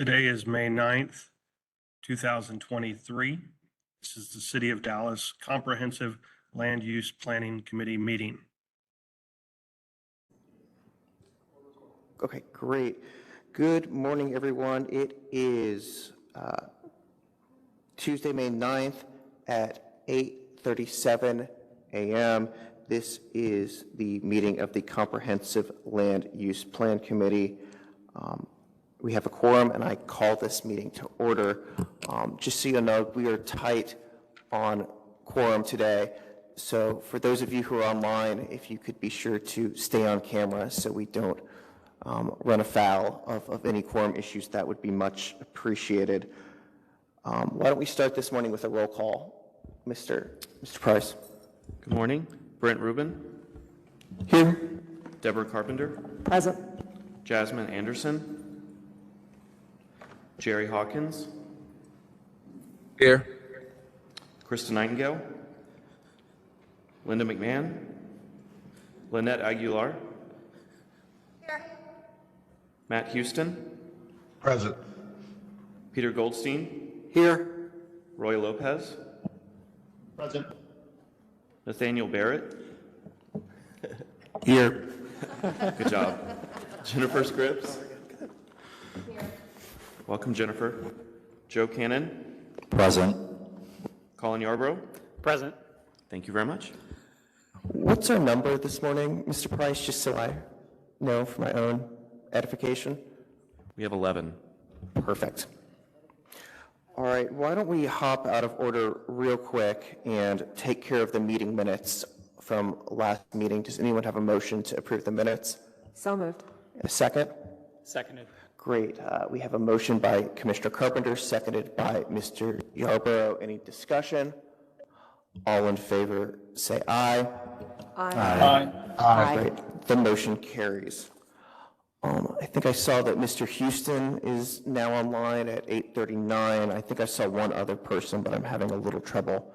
Today is May 9th, 2023. This is the City of Dallas Comprehensive Land Use Planning Committee meeting. Okay, great. Good morning, everyone. It is Tuesday, May 9th at 8:37 a.m. This is the meeting of the Comprehensive Land Use Plan Committee. We have a quorum, and I call this meeting to order. Just so you know, we are tight on quorum today. So for those of you who are online, if you could be sure to stay on camera so we don't run afoul of any quorum issues, that would be much appreciated. Why don't we start this morning with a roll call? Mr. Price. Good morning. Brent Rubin. Here. Deborah Carpenter. Present. Jasmine Anderson. Jerry Hawkins. Here. Krista Nightingale. Linda McMahon. Lynette Aguilar. Here. Matt Houston. Present. Peter Goldstein. Here. Roy Lopez. Present. Nathaniel Barrett. Here. Good job. Jennifer Scripps. Welcome, Jennifer. Joe Cannon. Present. Colin Yarbrough. Present. Thank you very much. What's our number this morning, Mr. Price, just so I know for my own edification? We have 11. Perfect. All right, why don't we hop out of order real quick and take care of the meeting minutes from last meeting. Does anyone have a motion to approve the minutes? So moved. A second? Seconded. Great. We have a motion by Commissioner Carpenter, seconded by Mr. Yarborough. Any discussion? All in favor, say aye. Aye. Aye. Great. The motion carries. I think I saw that Mr. Houston is now online at 8:39. I think I saw one other person, but I'm having a little trouble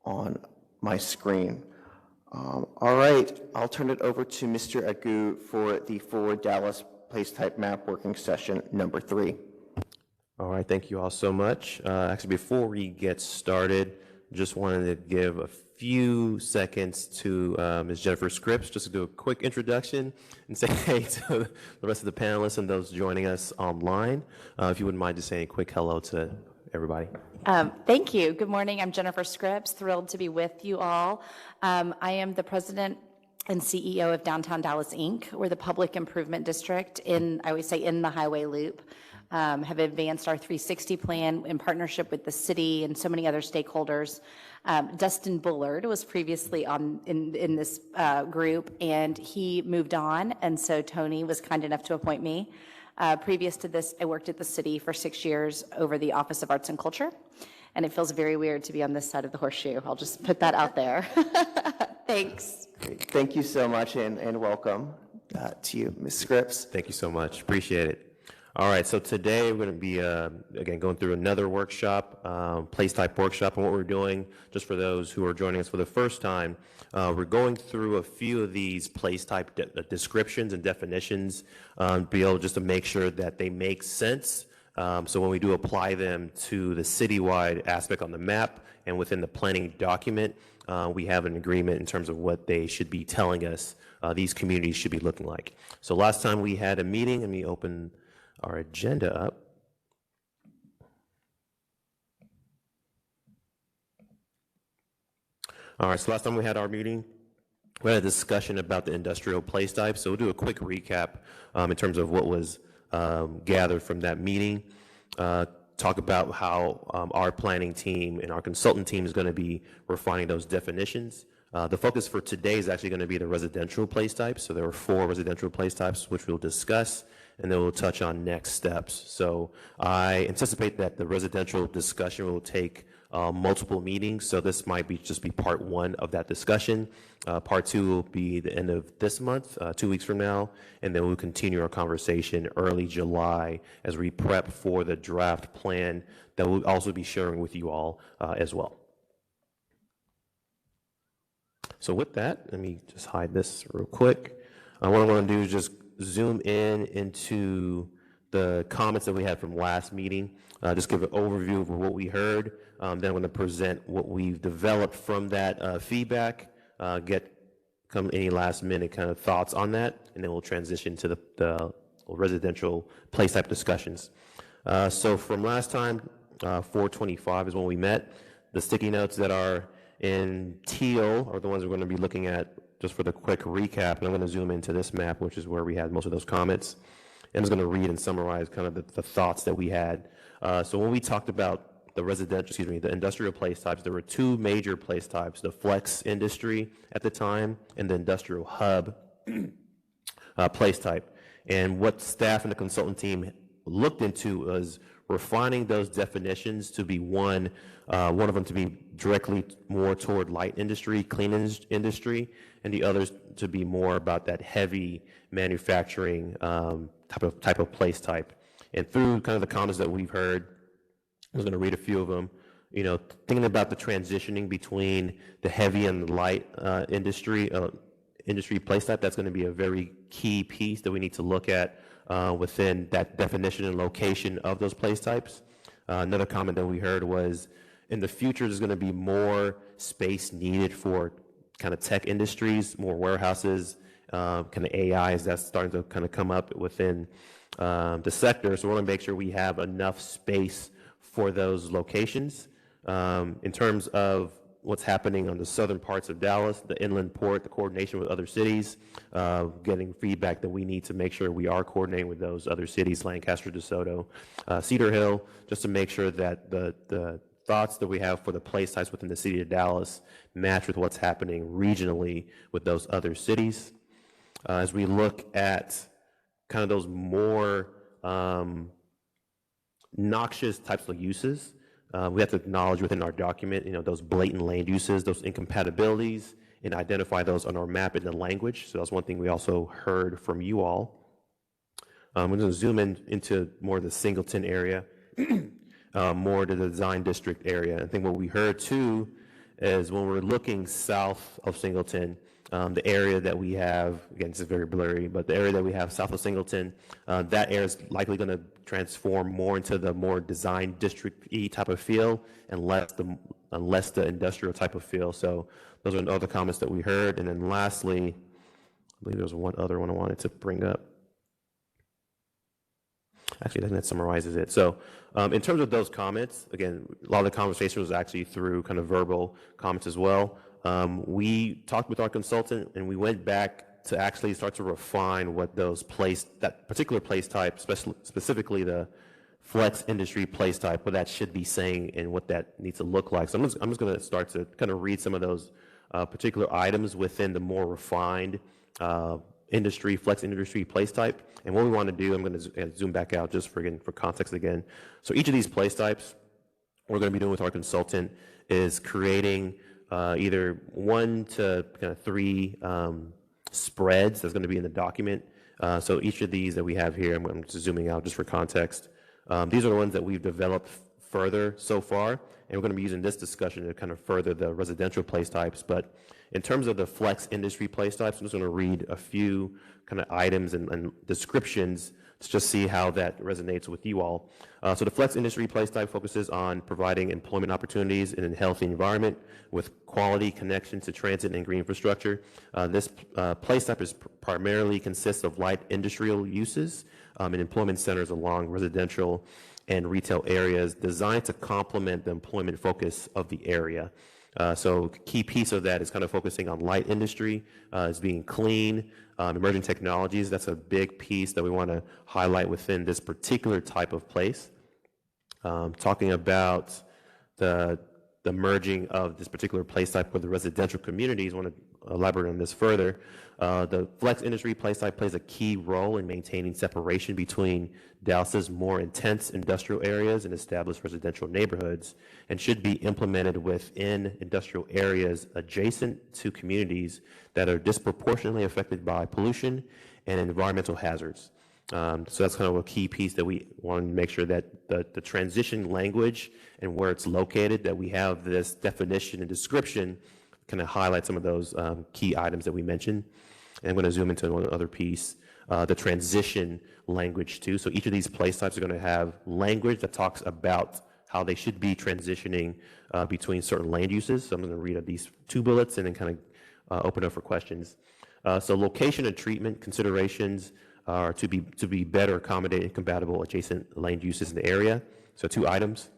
on my screen. All right, I'll turn it over to Mr. Agu for the Forward Dallas Place Type Map Working Session number 3. All right, thank you all so much. Actually, before we get started, just wanted to give a few seconds to Ms. Jennifer Scripps, just to do a quick introduction and say hey to the rest of the panelists and those joining us online. If you wouldn't mind just saying a quick hello to everybody. Thank you. Good morning. I'm Jennifer Scripps, thrilled to be with you all. I am the president and CEO of Downtown Dallas, Inc. We're the public improvement district I always say in the highway loop. Have advanced our 360 plan in partnership with the city and so many other stakeholders. Dustin Bullard was previously in this group, and he moved on, and so Tony was kind enough to appoint me. Previous to this, I worked at the city for 6 years over the Office of Arts and Culture, and it feels very weird to be on this side of the horseshoe. I'll just put that out there. Thanks. Great. Thank you so much, and welcome to you, Ms. Scripps. Thank you so much. Appreciate it. All right, so today we're going to be, again, going through another workshop, place type workshop, and what we're doing, just for those who are joining us for the first time, we're going through a few of these place type descriptions and definitions, be able just to make sure that they make sense. So when we do apply them to the citywide aspect on the map and within the planning document, we have an agreement in terms of what they should be telling us these communities should be looking like. So last time we had a meeting, and we opened our agenda up. All right, so last time we had our meeting, we had a discussion about the industrial place type. So we'll do a quick recap in terms of what was gathered from that meeting. Talk about how our planning team and our consultant team is going to be refining those definitions. The focus for today is actually going to be the residential place types. So there are 4 residential place types, which we'll discuss, and then we'll touch on next steps. So I anticipate that the residential discussion will take multiple meetings. So this might just be part 1 of that discussion. Part 2 will be the end of this month, 2 weeks from now, and then we'll continue our conversation early July as we prep for the draft plan that we'll also be sharing with you all as well. So with that, let me just hide this real quick. What I'm going to do is just zoom in into the comments that we had from last meeting, just give an overview of what we heard. Then I'm going to present what we've developed from that feedback, come any last minute kind of thoughts on that, and then we'll transition to the residential place type discussions. So from last time, 425 is when we met. The sticky notes that are in teal are the ones we're going to be looking at just for the quick recap. And I'm going to zoom into this map, which is where we had most of those comments. And I'm just going to read and summarize kind of the thoughts that we had. So when we talked about the industrial place types, there were two major place types, the flex industry at the time and the industrial hub place type. And what staff and the consultant team looked into was refining those definitions to be one of them to be directly more toward light industry, clean industry, and the others to be more about that heavy manufacturing type of place type. And through kind of the comments that we've heard, I was going to read a few of them. Thinking about the transitioning between the heavy and the light industry place type, that's going to be a very key piece that we need to look at within that definition and location of those place types. Another comment that we heard was, in the future, there's going to be more space needed for kind of tech industries, more warehouses, kind of AIs that's starting to kind of come up within the sector. So we want to make sure we have enough space for those locations. In terms of what's happening on the southern parts of Dallas, the inland port, the coordination with other cities, getting feedback that we need to make sure we are coordinating with those other cities, Lancaster, DeSoto, Cedar Hill, just to make sure that the thoughts that we have for the place types within the city of Dallas match with what's happening regionally with those other cities. As we look at kind of those more noxious types of uses, we have to acknowledge within our document, those blatant land uses, those incompatibilities, and identify those on our map in the language. So that's one thing we also heard from you all. We're going to zoom into more of the Singleton area, more to the design district area. I think what we heard too is when we're looking south of Singleton, the area that we have, again, this is very blurry, but the area that we have south of Singleton, that area is likely going to transform more into the more design district-y type of feel and less the industrial type of feel. So those are the other comments that we heard. And then lastly, I believe there was one other one I wanted to bring up. Actually, I think that summarizes it. So in terms of those comments, again, a lot of the conversation was actually through kind of verbal comments as well. We talked with our consultant and we went back to actually start to refine what that particular place type, specifically the flex industry place type, what that should be saying and what that needs to look like. So I'm just going to start to kind of read some of those particular items within the more refined flex industry place type. And what we want to do, I'm going to zoom back out just for context again. So each of these place types we're going to be doing with our consultant is creating either 1 to kind of 3 spreads that's going to be in the document. So each of these that we have here, I'm just zooming out just for context. These are the ones that we've developed further so far, and we're going to be using this discussion to kind of further the residential place types. But in terms of the flex industry place types, I'm just going to read a few kind of items and descriptions to just see how that resonates with you all. So the flex industry place type focuses on providing employment opportunities in a healthy environment with quality connections to transit and green infrastructure. This place type is primarily consists of light industrial uses and employment centers along residential and retail areas designed to complement the employment focus of the area. So key piece of that is kind of focusing on light industry, as being clean, emerging technologies. That's a big piece that we want to highlight within this particular type of place. Talking about the merging of this particular place type with the residential communities, I want to elaborate on this further. The flex industry place type plays a key role in maintaining separation between Dallas's more intense industrial areas and established residential neighborhoods, and should be implemented within industrial areas adjacent to communities that are disproportionately affected by pollution and environmental hazards. So that's kind of a key piece that we want to make sure that the transition language and where it's located, that we have this definition and description kind of highlight some of those key items that we mentioned. And I'm going to zoom into one other piece. the transition language too. So each of these place types are going to have language that talks about how they should be transitioning between certain land uses. So I'm going to read these two bullets and then kind of open up for questions. So location and treatment considerations are to be better accommodate and compatible adjacent land uses in the area. So 2 items.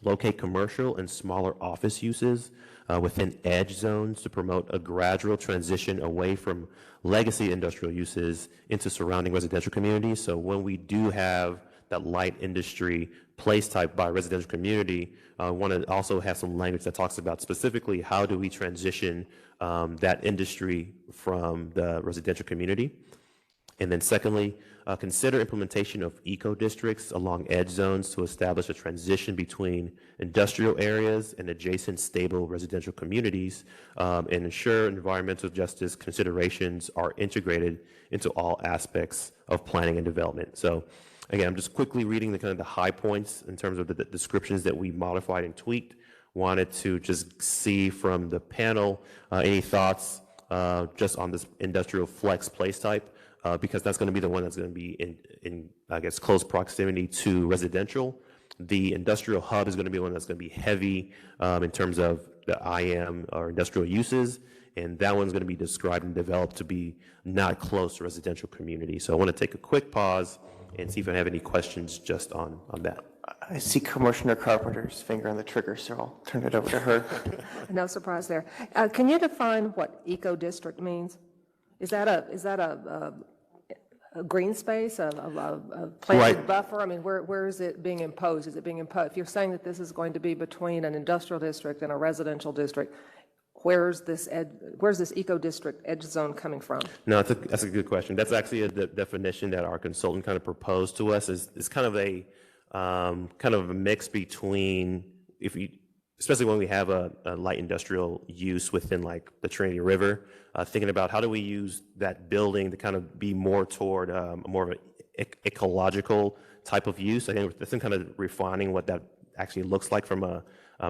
Locate commercial and smaller office uses within edge zones to promote a gradual transition away from legacy industrial uses into surrounding residential communities. So when we do have that light industry place type by residential community, I want to also have some language that talks about specifically how do we transition that industry from the residential community. And then secondly, consider implementation of eco-districts along edge zones to establish a transition between industrial areas and adjacent stable residential communities, and ensure environmental justice considerations are integrated into all aspects of planning and development. So again, I'm just quickly reading the kind of the high points in terms of the descriptions that we modified and tweaked. Wanted to just see from the panel any thoughts just on this industrial flex place type. Because that's going to be the one that's going to be in I guess, close proximity to residential. The industrial hub is going to be one that's going to be heavy in terms of the IM or industrial uses, and that one's going to be described and developed to be not close to residential community. So I want to take a quick pause and see if I have any questions just on that. I see Commissioner Carpenter's finger on the trigger, so I'll turn it over to her. No surprise there. Can you define what eco-district means? Is that a green space, a planted Right. buffer? I mean, where is it being imposed? Is it being imposed? If you're saying that this is going to be between an industrial district and a residential district, where's this eco-district edge zone coming from? No, that's a good question. That's actually a definition that our consultant kind of proposed to us. Is kind of a mix between, especially when we have a light industrial use within like the Trinity River, thinking about how do we use that building to kind of be more toward more of an ecological type of use. I think that's kind of refining what that actually looks like from a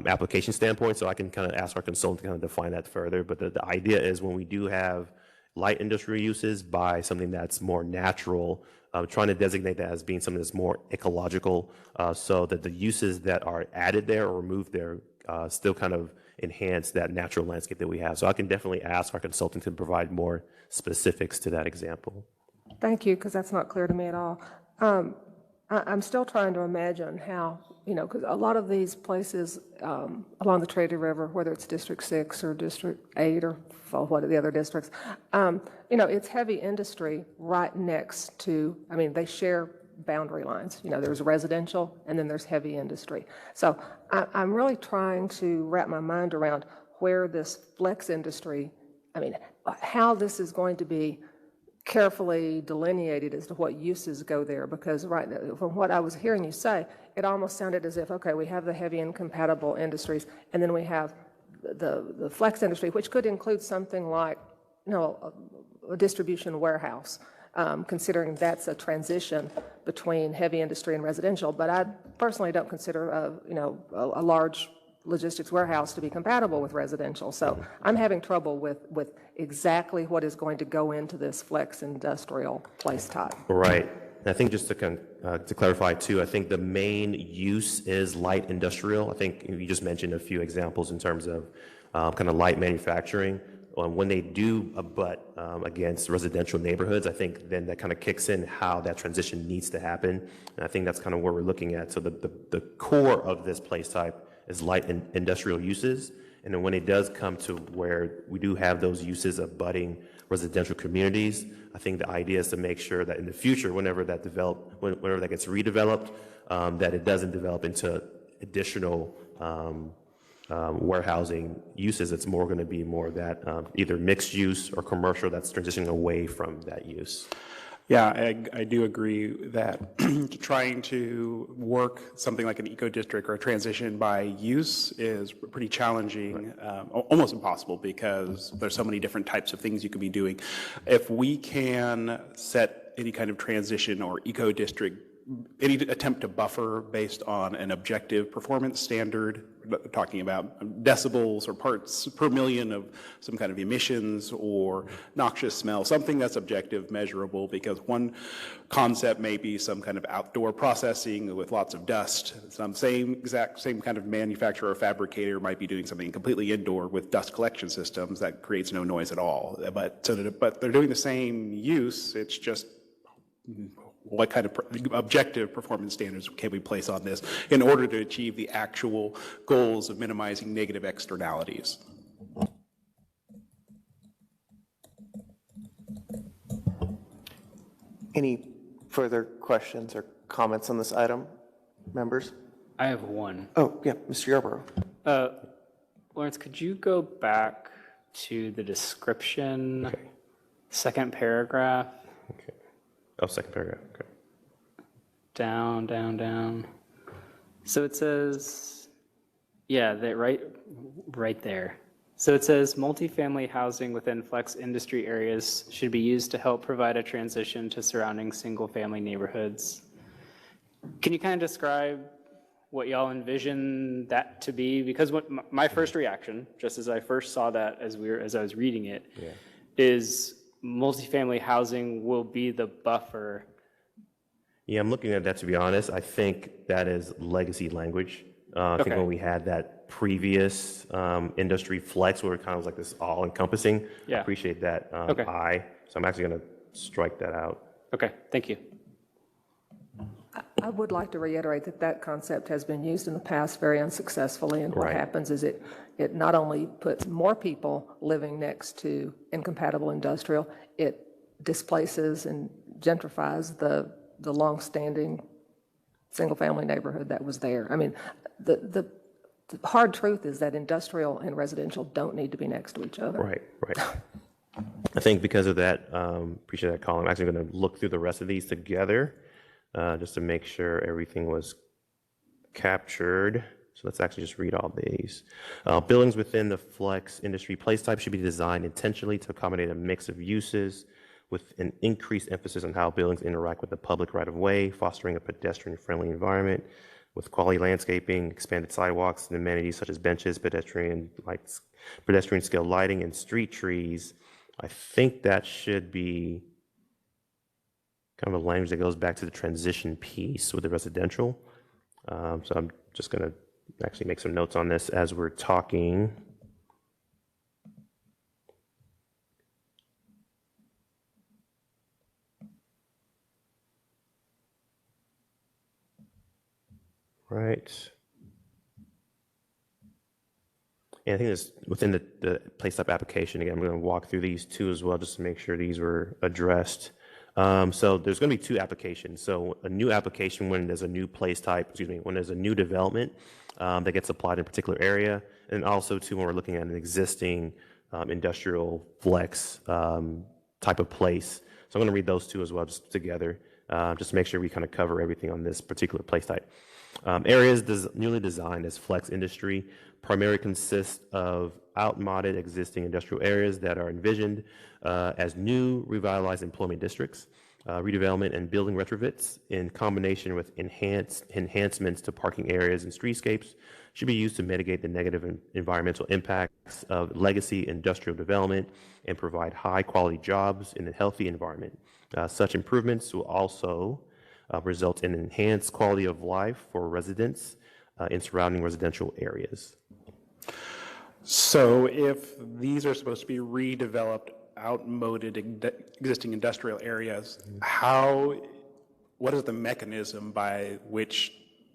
application standpoint. So I can kind of ask our consultant to kind of define that further. But the idea is when we do have light industrial uses by something that's more natural, trying to designate that as being something that's more ecological, so that the uses that are added there or removed there still kind of enhance that natural landscape that we have. So I can definitely ask our consultant to provide more specifics to that example. Thank you, because that's not clear to me at all. I'm still trying to imagine how, because a lot of these places along the Trinity River, whether it's District 6 or District 8 or what are the other districts, it's heavy industry right next to, they share boundary lines. There's residential and then there's heavy industry. So I'm really trying to wrap my mind around where this flex industry, how this is going to be carefully delineated as to what uses go there, because right now, from what I was hearing you say, it almost sounded as if, okay, we have the heavy incompatible industries, and then we have the flex industry, which could include something like, a distribution warehouse, considering that's a transition between heavy industry and residential. But I personally don't consider, a large logistics warehouse to be compatible with residential. So I'm having trouble with exactly what is going to go into this flex industrial place type. Right. And I think just to clarify too, I think the main use is light industrial. I think you just mentioned a few examples in terms of kind of light manufacturing. When they do abut against residential neighborhoods, I think then that kind of kicks in how that transition needs to happen. And I think that's kind of where we're looking at. So the core of this place type is light industrial uses. And then when it does come to where we do have those uses abutting residential communities, I think the idea is to make sure that in the future, whenever that gets redeveloped, that it doesn't develop into additional warehousing uses. It's more going to be more of that either mixed use or commercial that's transitioning away from that use. Yeah, I do agree that trying to work something like an eco-district or a transition by use is pretty challenging, almost impossible, because there's so many different types of things you could be doing. If we can set any kind of transition or eco-district, any attempt to buffer based on an objective performance standard talking about decibels or parts per million of some kind of emissions or noxious smell, something that's objective, measurable, because one concept may be some kind of outdoor processing with lots of dust. Some same kind of manufacturer or fabricator might be doing something completely indoor with dust collection systems that creates no noise at all. But they're doing the same use, it's just what kind of objective performance standards can we place on this in order to achieve the actual goals of minimizing negative externalities? Any further questions or comments on this item, members? I have one. Oh, yeah, Mr. Yarborough. Lawrence, could you go back to the description, second paragraph? Okay. Oh, second paragraph, okay. Down, down, down. So it says, yeah, that right there. So it says multifamily housing within flex industry areas should be used to help provide a transition to surrounding single-family neighborhoods. Can you kind of describe what y'all envision that to be? Because what my first reaction, just as I first saw that as I was reading it, is multifamily housing will be the buffer. Yeah, I'm looking at that, to be honest. I think that is legacy language. I think when we had that previous industry flex where it kind of was like this all-encompassing, I appreciate that so I'm actually going to strike that out. Okay, thank you. I would like to reiterate that that concept has been used in the past very unsuccessfully, and what happens is it not only puts more people living next to incompatible industrial, it displaces and gentrifies the long-standing single-family neighborhood that was there. I mean, the hard truth is that industrial and residential don't need to be next to each other. Right. I think because of that, appreciate that, Colin. I'm actually going to look through the rest of these together just to make sure everything was captured. So let's actually just read all these. Buildings within the flex industry place type should be designed intentionally to accommodate a mix of uses with an increased emphasis on how buildings interact with the public right-of-way, fostering a pedestrian-friendly environment with quality landscaping, expanded sidewalks, and amenities such as benches, pedestrian scale lighting, and street trees. I think that should be kind of a language that goes back to the transition piece with the residential. So I'm just going to actually make some notes on this as we're talking. Right. And I think it's within the place type application. Again, I'm going to walk through these two as well just to make sure these were addressed. So there's going to be two applications. So a new application when there's a new place type, when there's a new development that gets applied in a particular area, and also two when we're looking at an existing industrial flex type of place. So I'm going to read those two as well just together, just to make sure we kind of cover everything on this particular place type. Areas newly designed as flex industry primarily consist of outmoded existing industrial areas that are envisioned as new revitalized employment districts. Redevelopment and building retrofits in combination with enhancements to parking areas and streetscapes should be used to mitigate the negative environmental impacts of legacy industrial development and provide high quality jobs in a healthy environment. Such improvements will also result in enhanced quality of life for residents in surrounding residential areas. So if these are supposed to be redeveloped, outmoded existing industrial areas, what is the mechanism by which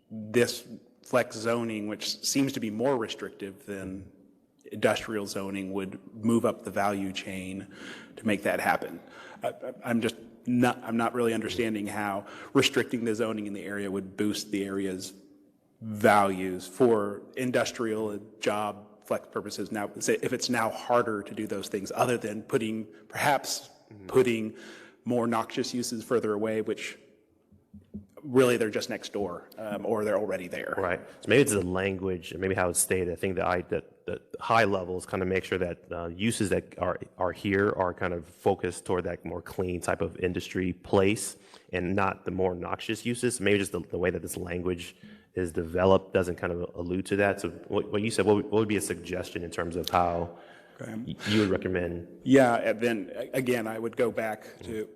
this flex zoning, which seems to be more restrictive than industrial zoning, would move up the value chain to make that happen? I'm not really understanding how restricting the zoning in the area would boost the area's values for industrial and job flex purposes. Now, if it's now harder to do those things other than perhaps putting more noxious uses further away, which really they're just next door or they're already there. Right. So maybe it's the language and maybe how it's stated. I think the high levels kind of make sure that uses that are here are kind of focused toward that more clean type of industry place and not the more noxious uses. Maybe just the way that this language is developed doesn't kind of allude to that. So what you said, what would be a suggestion in terms of how you would recommend? Yeah, and then again, I would go back to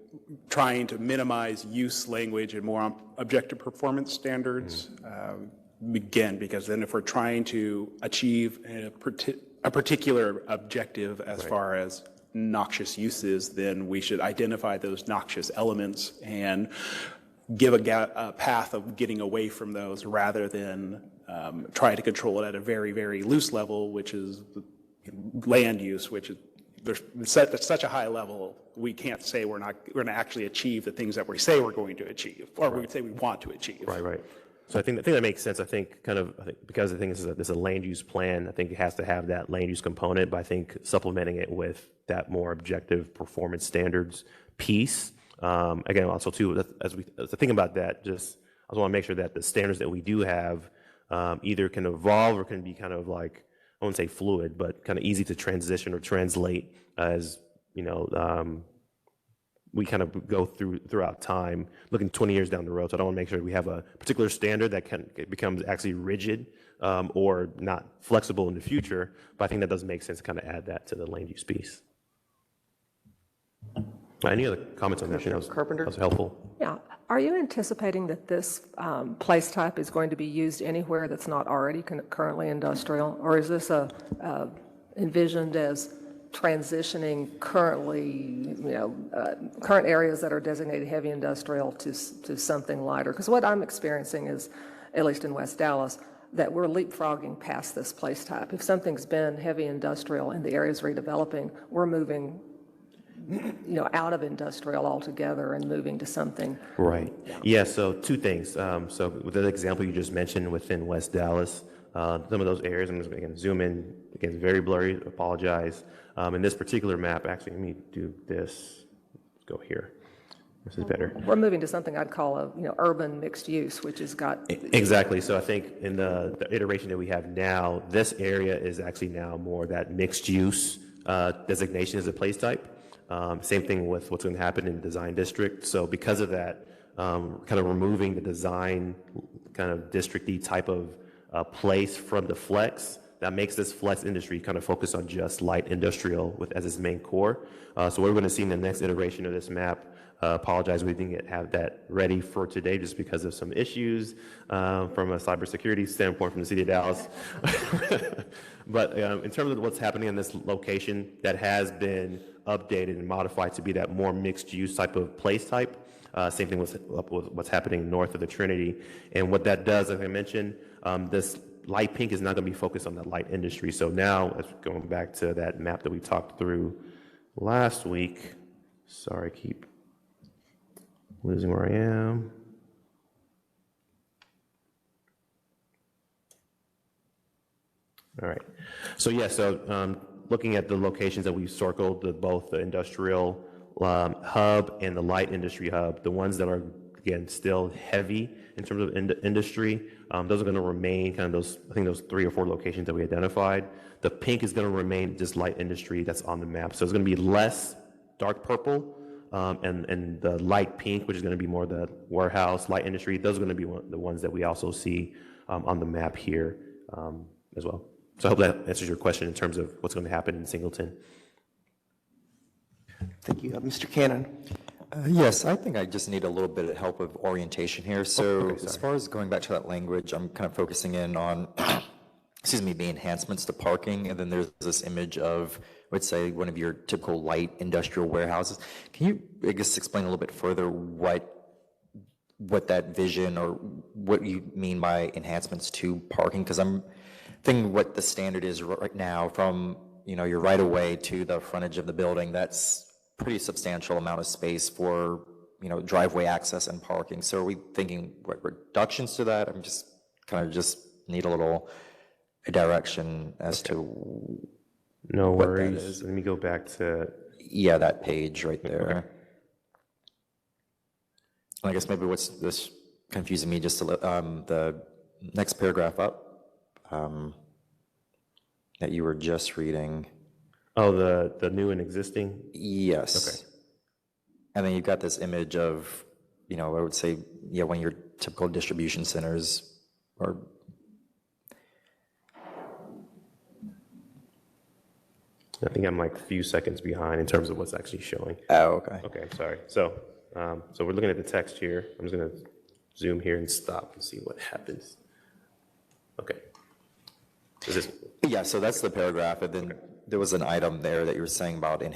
trying to minimize use language and more objective performance standards. Again, because then if we're trying to achieve a particular objective as far as noxious uses, then we should identify those noxious elements and give a path of getting away from those rather than try to control it at a very, very loose level, which is land use, which is at such a high level, we can't say we're going to actually achieve the things that we say we're going to achieve, or we would say we want to achieve. Right. So I think that makes sense. I think because I think this is a land use plan, I think it has to have that land use component, but I think supplementing it with that more objective performance standards piece. Again, also too, as I think about that, I just want to make sure that the standards that we do have either can evolve or can be kind of like, I wouldn't say fluid, but kind of easy to transition or translate as, we kind of go throughout time, looking 20 years down the road. So I don't want to make sure we have a particular standard that becomes actually rigid or not flexible in the future. But I think that does make sense to kind of add that to the land use piece. Any other comments on that? Carpenter? That was helpful. Yeah. Are you anticipating that this place type is going to be used anywhere that's not already currently industrial? Or is this envisioned as transitioning currently, current areas that are designated heavy industrial to something lighter? Because what I'm experiencing is, at least in West Dallas, that we're leapfrogging past this place type. If something's been heavy industrial and the area's redeveloping, we're moving out of industrial altogether and moving to something. Right. Yeah, so two things. So with the example you just mentioned within West Dallas, some of those areas, I'm just going to zoom in. Again, it's very blurry, apologize. In this particular map, actually, let me do this. Let's go here. This is better. We're moving to something I'd call a urban mixed use, which has got... Exactly. So I think in the iteration that we have now, this area is actually now more that mixed use designation as a place type. Same thing with what's going to happen in the design district. So because of that, kind of removing the design kind of district-y type of place from the flex, that makes this flex industry kind of focus on just light industrial as its main core. So what we're going to see in the next iteration of this map, apologize we didn't have that ready for today just because of some issues from a cybersecurity standpoint from the City of Dallas. But in terms of what's happening in this location, that has been updated and modified to be that more mixed use type of place type. Same thing with what's happening north of the Trinity. And what that does, as I mentioned, this light pink is not going to be focused on the light industry. So now, going back to that map that we talked through last week, sorry, I keep losing where I am. All right. So yeah, looking at the locations that we circled, both the industrial hub and the light industry hub, the ones that are, again, still heavy in terms of industry, those are going to remain kind of those 3 or 4 locations that we identified. The pink is going to remain just light industry that's on the map. So it's going to be less dark purple, and the light pink, which is going to be more the warehouse, light industry, those are going to be the ones that we also see on the map here as well. So I hope that answers your question in terms of what's going to happen in Singleton. Thank you. Mr. Cannon? Yes, I think I just need a little bit of help of orientation here. So as far as going back to that language, I'm kind of focusing in on, the enhancements to parking, and then there's this image of, let's say, one of your typical light industrial warehouses. Can you, I guess, explain a little bit further what that vision or what you mean by enhancements to parking? Because I'm thinking what the standard is right now from, your right of way to the frontage of the building, that's pretty substantial amount of space for, driveway access and parking. So are we thinking what reductions to that? I'm just kind of need a little direction as to no what worries. that is. Let me go back to that page right there. Okay. And I guess maybe what's this confusing me just the next paragraph up that you were just reading. Oh, the new and existing? Yes. Okay. And then you've got this image of, I would say, one of your typical distribution centers, or, I think I'm like a few seconds behind in terms of what's actually showing. oh, okay. Okay, sorry. So, so we're looking at the text here. I'm just going to zoom here and stop and see what happens. Okay. Is this, Yeah, so that's the paragraph, and then there was an item there that you were saying about your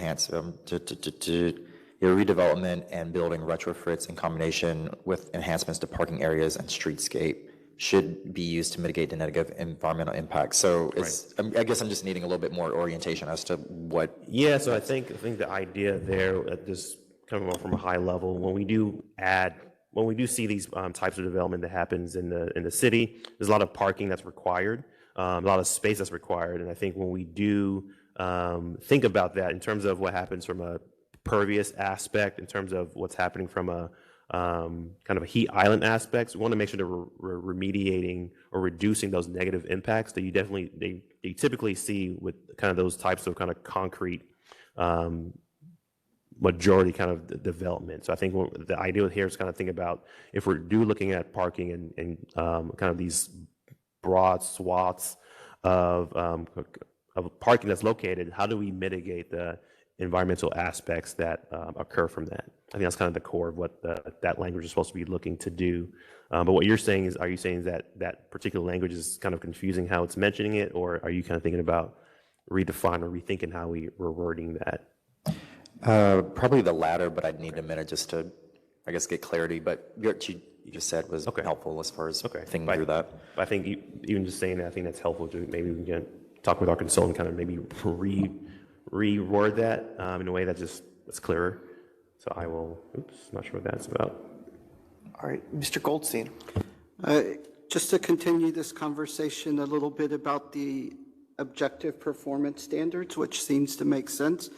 redevelopment and building retrofits in combination with enhancements to parking areas and streetscape should be used to mitigate the negative environmental impact. So I guess I'm just needing a little bit more orientation as to what. yeah, so I think the idea there, just coming from a high level, when we do see these types of development that happens in the city, there's a lot of parking that's required, a lot of space that's required, and I think when we do think about that in terms of what happens from a pervious aspect, in terms of what's happening from a kind of a heat island aspects, we want to make sure that we're remediating or reducing those negative impacts that they typically see with kind of those types of kind of concrete majority kind of development. So I think the idea here is kind of think about if we're looking at parking and kind of these broad swaths of parking that's located, how do we mitigate the environmental aspects that occur from that? I think that's kind of the core of what that language is supposed to be looking to do. But what you're saying is, are you saying that particular language is kind of confusing how it's mentioning it, or are you kind of thinking about redefine or rethinking how we're wording that? Probably the latter, but I'd need a minute just to, I guess, get clarity. But what you just said was helpful as far as thinking through that. I think even just saying that, I think that's helpful to maybe we can talk with our consultant, kind of maybe reword that in a way that's clearer. So I will, not sure what that's about. All right, Mr. Goldstein. Just to continue this conversation a little bit about the objective performance standards, which seems to make sense.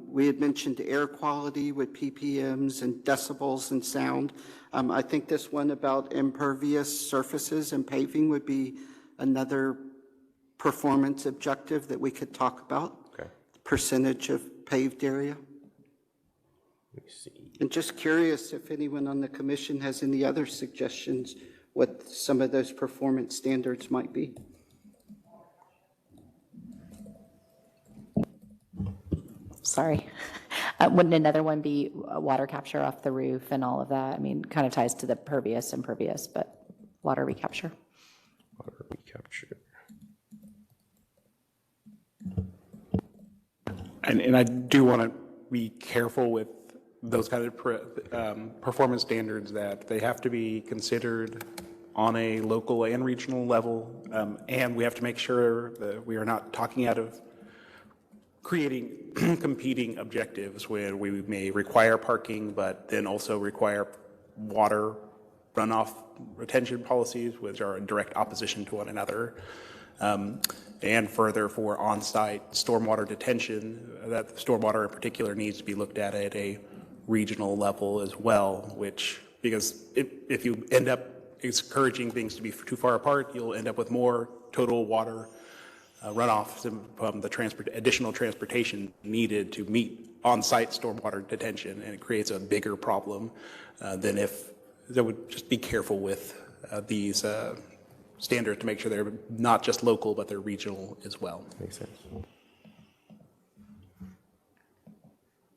We had mentioned air quality with ppms and decibels and sound. I think this one about impervious surfaces and paving would be another performance objective that we could talk about. Okay. Percentage of paved area. Let me see. And just curious if anyone on the commission has any other suggestions what some of those performance standards might be. Sorry. Wouldn't another one be water capture off the roof and all of that? I mean, kind of ties to the pervious, impervious, but water recapture. Water recapture. And I do want to be careful with those kind of performance standards, that they have to be considered on a local and regional level, and we have to make sure that we are not talking out of creating competing objectives where we may require parking, but then also require water runoff retention policies, which are in direct opposition to one another. And further, for on-site stormwater detention, that stormwater in particular needs to be looked at a regional level as well, because if you end up encouraging things to be too far apart, you'll end up with more total water runoff from the additional transportation needed to meet on-site stormwater detention, and it creates a bigger problem than if they would just be careful with these standards to make sure they're not just local, but they're regional as well. Makes sense.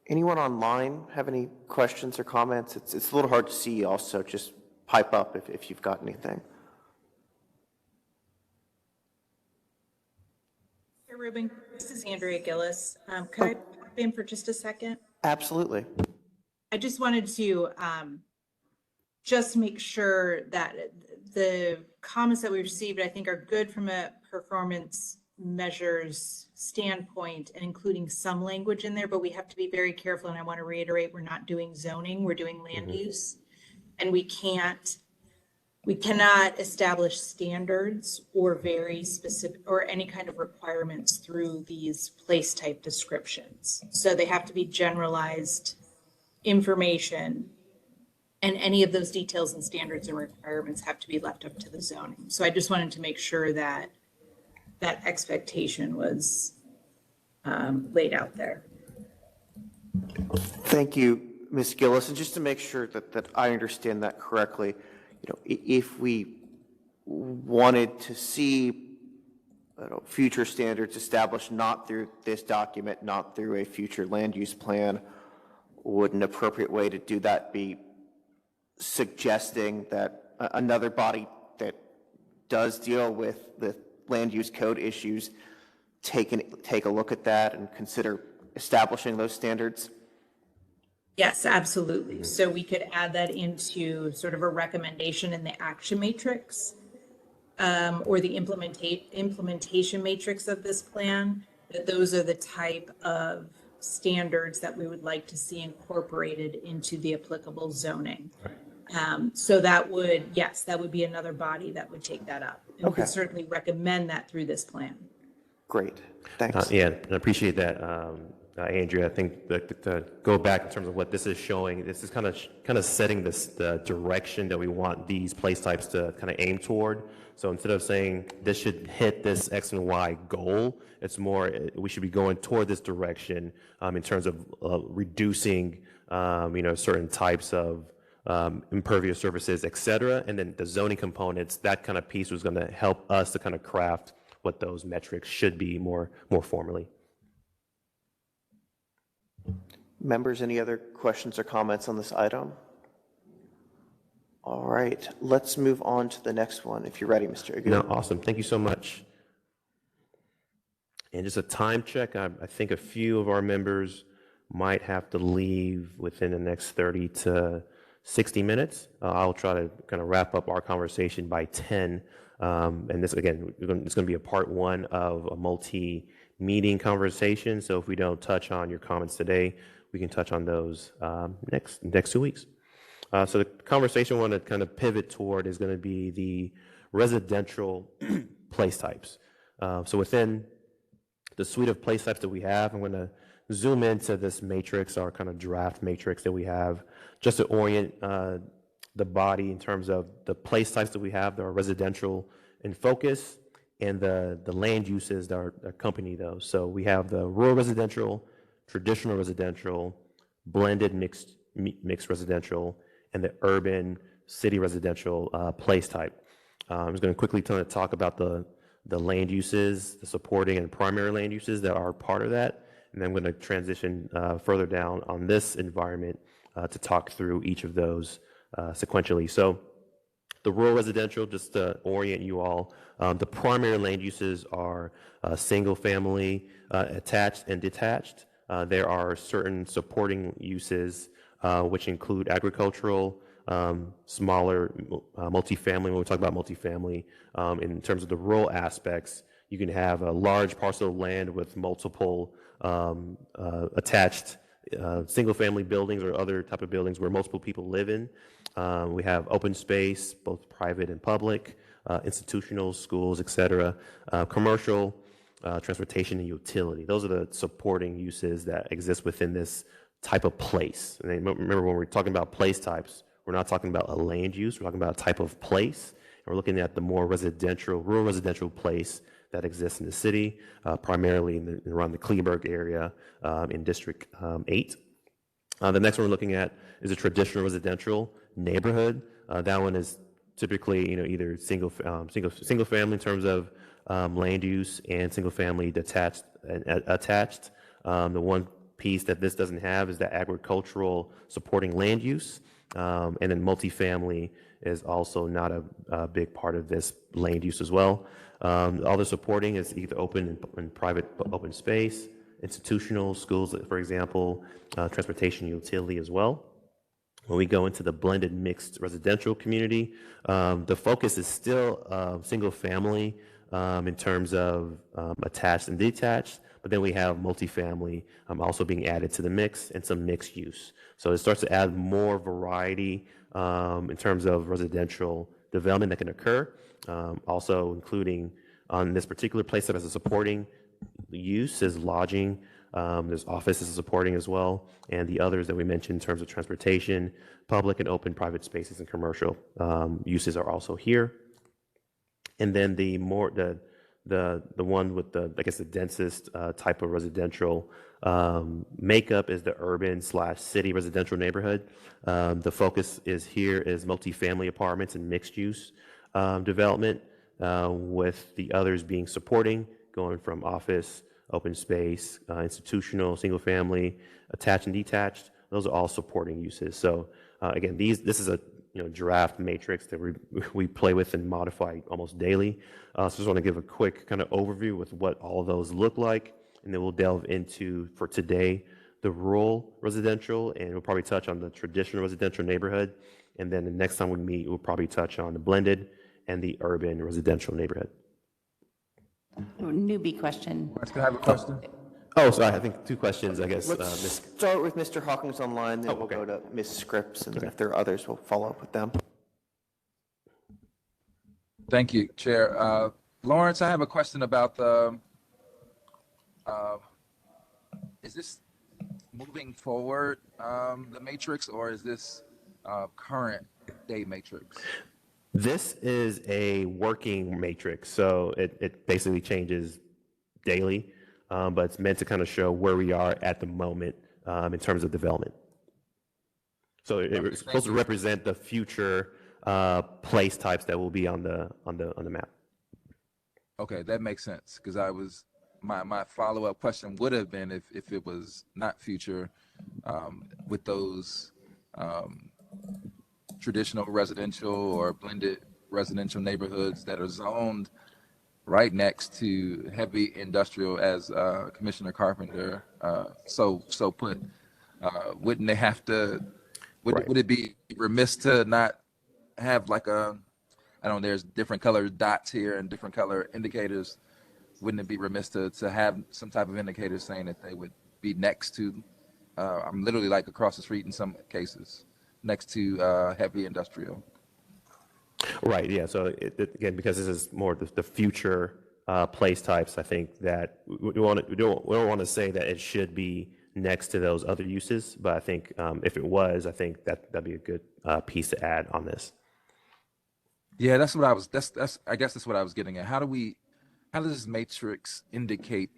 Anyone online have any questions or comments? It's a little hard to see also. Just pipe up if you've got anything. Hey, Ruben, this is Andrea Gillis. Could I pop in for just a second? Absolutely. I just wanted to just make sure that the comments that we received, I think, are good from a performance measures standpoint and including some language in there, but we have to be very careful. And I want to reiterate, we're not doing zoning, we're doing land use. And we cannot establish standards or very specific or any kind of requirements through these place type descriptions. So they have to be generalized information, and any of those details and standards and requirements have to be left up to the zoning. So I just wanted to make sure that that expectation was laid out there. Thank you, Ms. Gillis. And just to make sure that I understand that correctly, if we wanted to see future standards established not through this document, not through a future land use plan, would an appropriate way to do that be suggesting that another body that does deal with the land use code issues take a look at that and consider establishing those standards? Yes, absolutely. So we could add that into sort of a recommendation in the action matrix, or the implementation matrix of this plan, that those are the type of standards that we would like to see incorporated into the applicable zoning. So that would, yes, that would be another body that would take that up. And we could certainly recommend that through this plan. Great, thanks. Yeah, and I appreciate that, Andrea. I think that to go back in terms of what this is showing, this is kind of setting the direction that we want these place types to kind of aim toward. So instead of saying this should hit this X and Y goal, it's more we should be going toward this direction in terms of reducing, certain types of impervious surfaces, et cetera. And then the zoning components, that kind of piece was going to help us to kind of craft what those metrics should be more formally. Members, any other questions or comments on this item? All right, let's move on to the next one, if you're ready, Mr. Agu. No, awesome. Thank you so much. And just a time check, I think a few of our members might have to leave within the next 30 to 60 minutes. I'll try to kind of wrap up our conversation by 10. And this, again, it's going to be a part one of a multi-meeting conversation. So if we don't touch on your comments today, we can touch on those next 2 weeks. So the conversation I want to kind of pivot toward is going to be the residential place types. So within the suite of place types that we have, I'm going to zoom into this matrix, our kind of draft matrix that we have, just to orient the body in terms of the place types that we have that are residential in focus and the land uses that accompany those. So we have the rural residential, traditional residential, blended mixed residential, and the urban city residential place type. I'm just going to quickly talk about the land uses, the supporting and primary land uses that are part of that, and then I'm going to transition further down on this environment to talk through each of those sequentially. So the rural residential, just to orient you all, the primary land uses are single family, attached and detached. There are certain supporting uses which include agricultural, smaller multifamily. When we talk about multifamily, in terms of the rural aspects, you can have a large parcel of land with multiple attached single-family buildings or other type of buildings where multiple people live in. We have open space, both private and public, institutional, schools, et cetera, commercial, transportation, and utility. Those are the supporting uses that exist within this type of place. And remember, when we're talking about place types, we're not talking about a land use, we're talking about a type of place. And we're looking at the more residential, rural residential place that exists in the city, primarily around the Kleberg area in District 8. The next one we're looking at is a traditional residential neighborhood. That one is typically, either single family in terms of land use and single family detached and attached. The one piece that this doesn't have is the agricultural supporting land use, and then multifamily is also not a big part of this land use as well. All the supporting is either open and private open space, institutional, schools, for example, transportation, utility as well. When we go into the blended mixed residential community, the focus is still single family in terms of attached and detached, but then we have multifamily also being added to the mix and some mixed use. So it starts to add more variety in terms of residential development that can occur, also including on this particular place that has a supporting use is lodging. There's offices supporting as well, and the others that we mentioned in terms of transportation, public and open private spaces, and commercial uses are also here. And then the one with the densest type of residential makeup is the urban/city residential neighborhood. The focus is multifamily apartments and mixed use. development, with the others being supporting, going from office, open space, institutional, single family, attached and detached. Those are all supporting uses. So again, this is a draft matrix that we play with and modify almost daily. So just want to give a quick kind of overview with what all of those look like, and then we'll delve into, for today, the rural residential, and we'll probably touch on the traditional residential neighborhood. And then the next time we meet, we'll probably touch on the blended and the urban residential neighborhood. Newbie question. Can I have a question? Oh, sorry, I think two questions, I guess. Let's start with Mr. Hawkins online, then we'll go to Ms. Scripps, and if there are others, we'll follow up with them. Thank you, Chair. Lawrence, I have a question about the, is this moving forward, the matrix, or is this current day matrix? This is a working matrix, so it basically changes daily, but it's meant to kind of show where we are at the moment in terms of development. So it's supposed to represent the future place types that will be on the map. Okay, that makes sense, because I was, my follow-up question would have been if it was not future, with those traditional residential or blended residential neighborhoods that are zoned right next to heavy industrial, as Commissioner Carpenter so put. Wouldn't they have to, would it be remiss to not have like a, I don't know, there's different color dots here and different color indicators. Wouldn't it be remiss to have some type of indicator saying that they would be next to, I'm literally like across the street in some cases, next to heavy industrial? Right, yeah, so again, because this is more the future place types, I think that we don't want to say that it should be next to those other uses, but I think if it was, I think that'd be a good piece to add on this. Yeah, that's what I was, I guess that's what I was getting at. How does this matrix indicate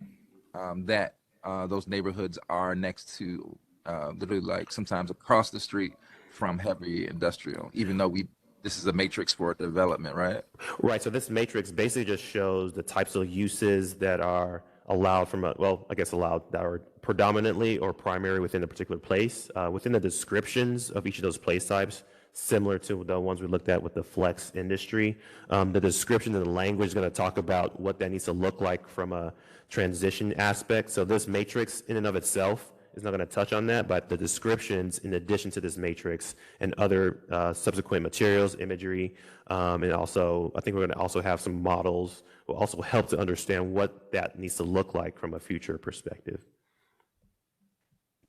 that those neighborhoods are next to literally like sometimes across the street from heavy industrial, even though this is a matrix for development, right? Right, so this matrix basically just shows the types of uses that are allowed allowed that are predominantly or primary within a particular place. Within the descriptions of each of those place types, similar to the ones we looked at with the flex industry, the description and the language is going to talk about what that needs to look like from a transition aspect. So this matrix in and of itself is not going to touch on that, but the descriptions in addition to this matrix and other subsequent materials, imagery, and also I think we're going to also have some models will also help to understand what that needs to look like from a future perspective.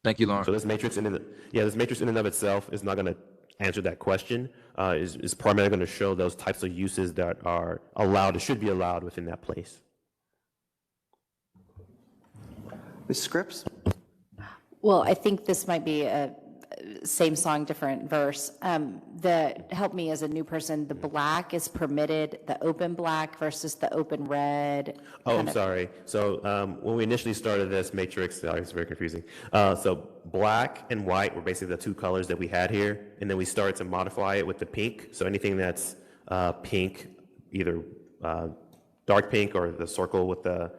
Thank you, Lawrence. So this matrix in and of itself is not going to answer that question. Is primarily going to show those types of uses that are allowed or should be allowed within that place. Ms. Scripps? Well, I think this might be a same song, different verse. Help me as a new person, the black is permitted, the open black versus the open red. Oh, I'm sorry. So when we initially started this matrix, it's very confusing. So black and white were basically the two colors that we had here, and then we started to modify it with the pink. So anything that's pink, either dark pink or the circle with the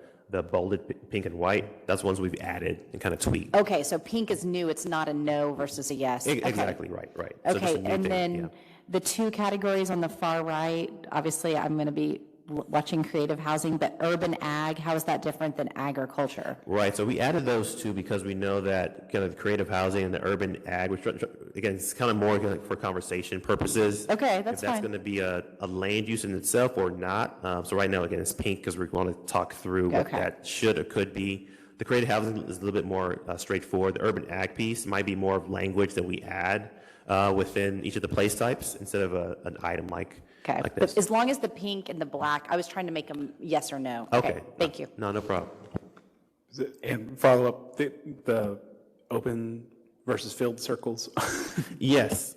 bolded pink and white, that's ones we've added and kind of tweaked. Okay, so pink is new, it's not a no versus a yes. Okay. Exactly, right. So just a Okay, new and thing, then yeah. the two categories on the far right, obviously I'm going to be watching creative housing, but urban ag, how is that different than agriculture? Right, so we added those two because we know that kind of creative housing and the urban ag, which again, it's kind of more for conversation purposes. Okay, that's If that's fine. going to be a land use in itself or not. So right now, again, it's pink because we want to talk through what Okay. that should or could be. The creative housing is a little bit more straightforward. The urban ag piece might be more of language that we add within each of the place types instead of an item like Okay, this. but as long as the pink and the black, I was trying to make them yes or no. Okay. Thank you. No problem. And follow up, the open versus filled circles. Yes.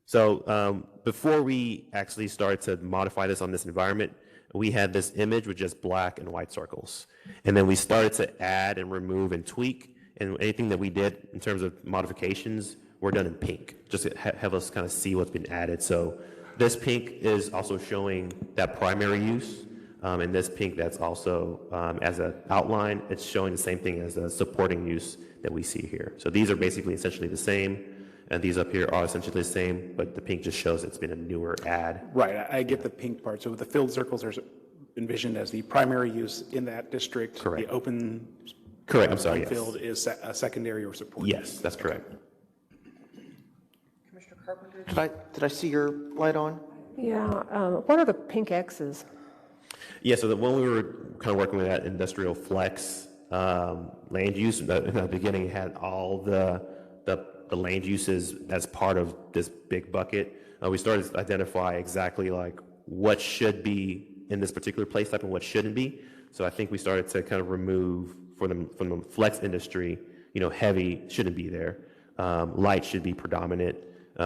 So before we actually started to modify this on this environment, we had this image with just black and white circles. And then we started to add and remove and tweak. And anything that we did in terms of modifications were done in pink, just to have us kind of see what's been added. So This pink is also showing that primary use, and this pink that's also as an outline, it's showing the same thing as the supporting use that we see here. So these are basically essentially the same, and these up here are essentially the same, but the pink just shows it's been a newer ad. Right, I get the pink part. So the filled circles are envisioned as the primary use in that district. Correct. The open. Correct, I'm sorry, yes. Filled is a secondary or support. Yes, that's correct. Commissioner Carpenter, did I see your light on? Yeah, what are the pink X's? Yeah, so when we were kind of working with that industrial flex land use, in the beginning it had all the land uses as part of this big bucket. We started to identify exactly like what should be in this particular place type and what shouldn't be. So I think we started to kind of remove from the flex industry, heavy shouldn't be there. Light should be predominant.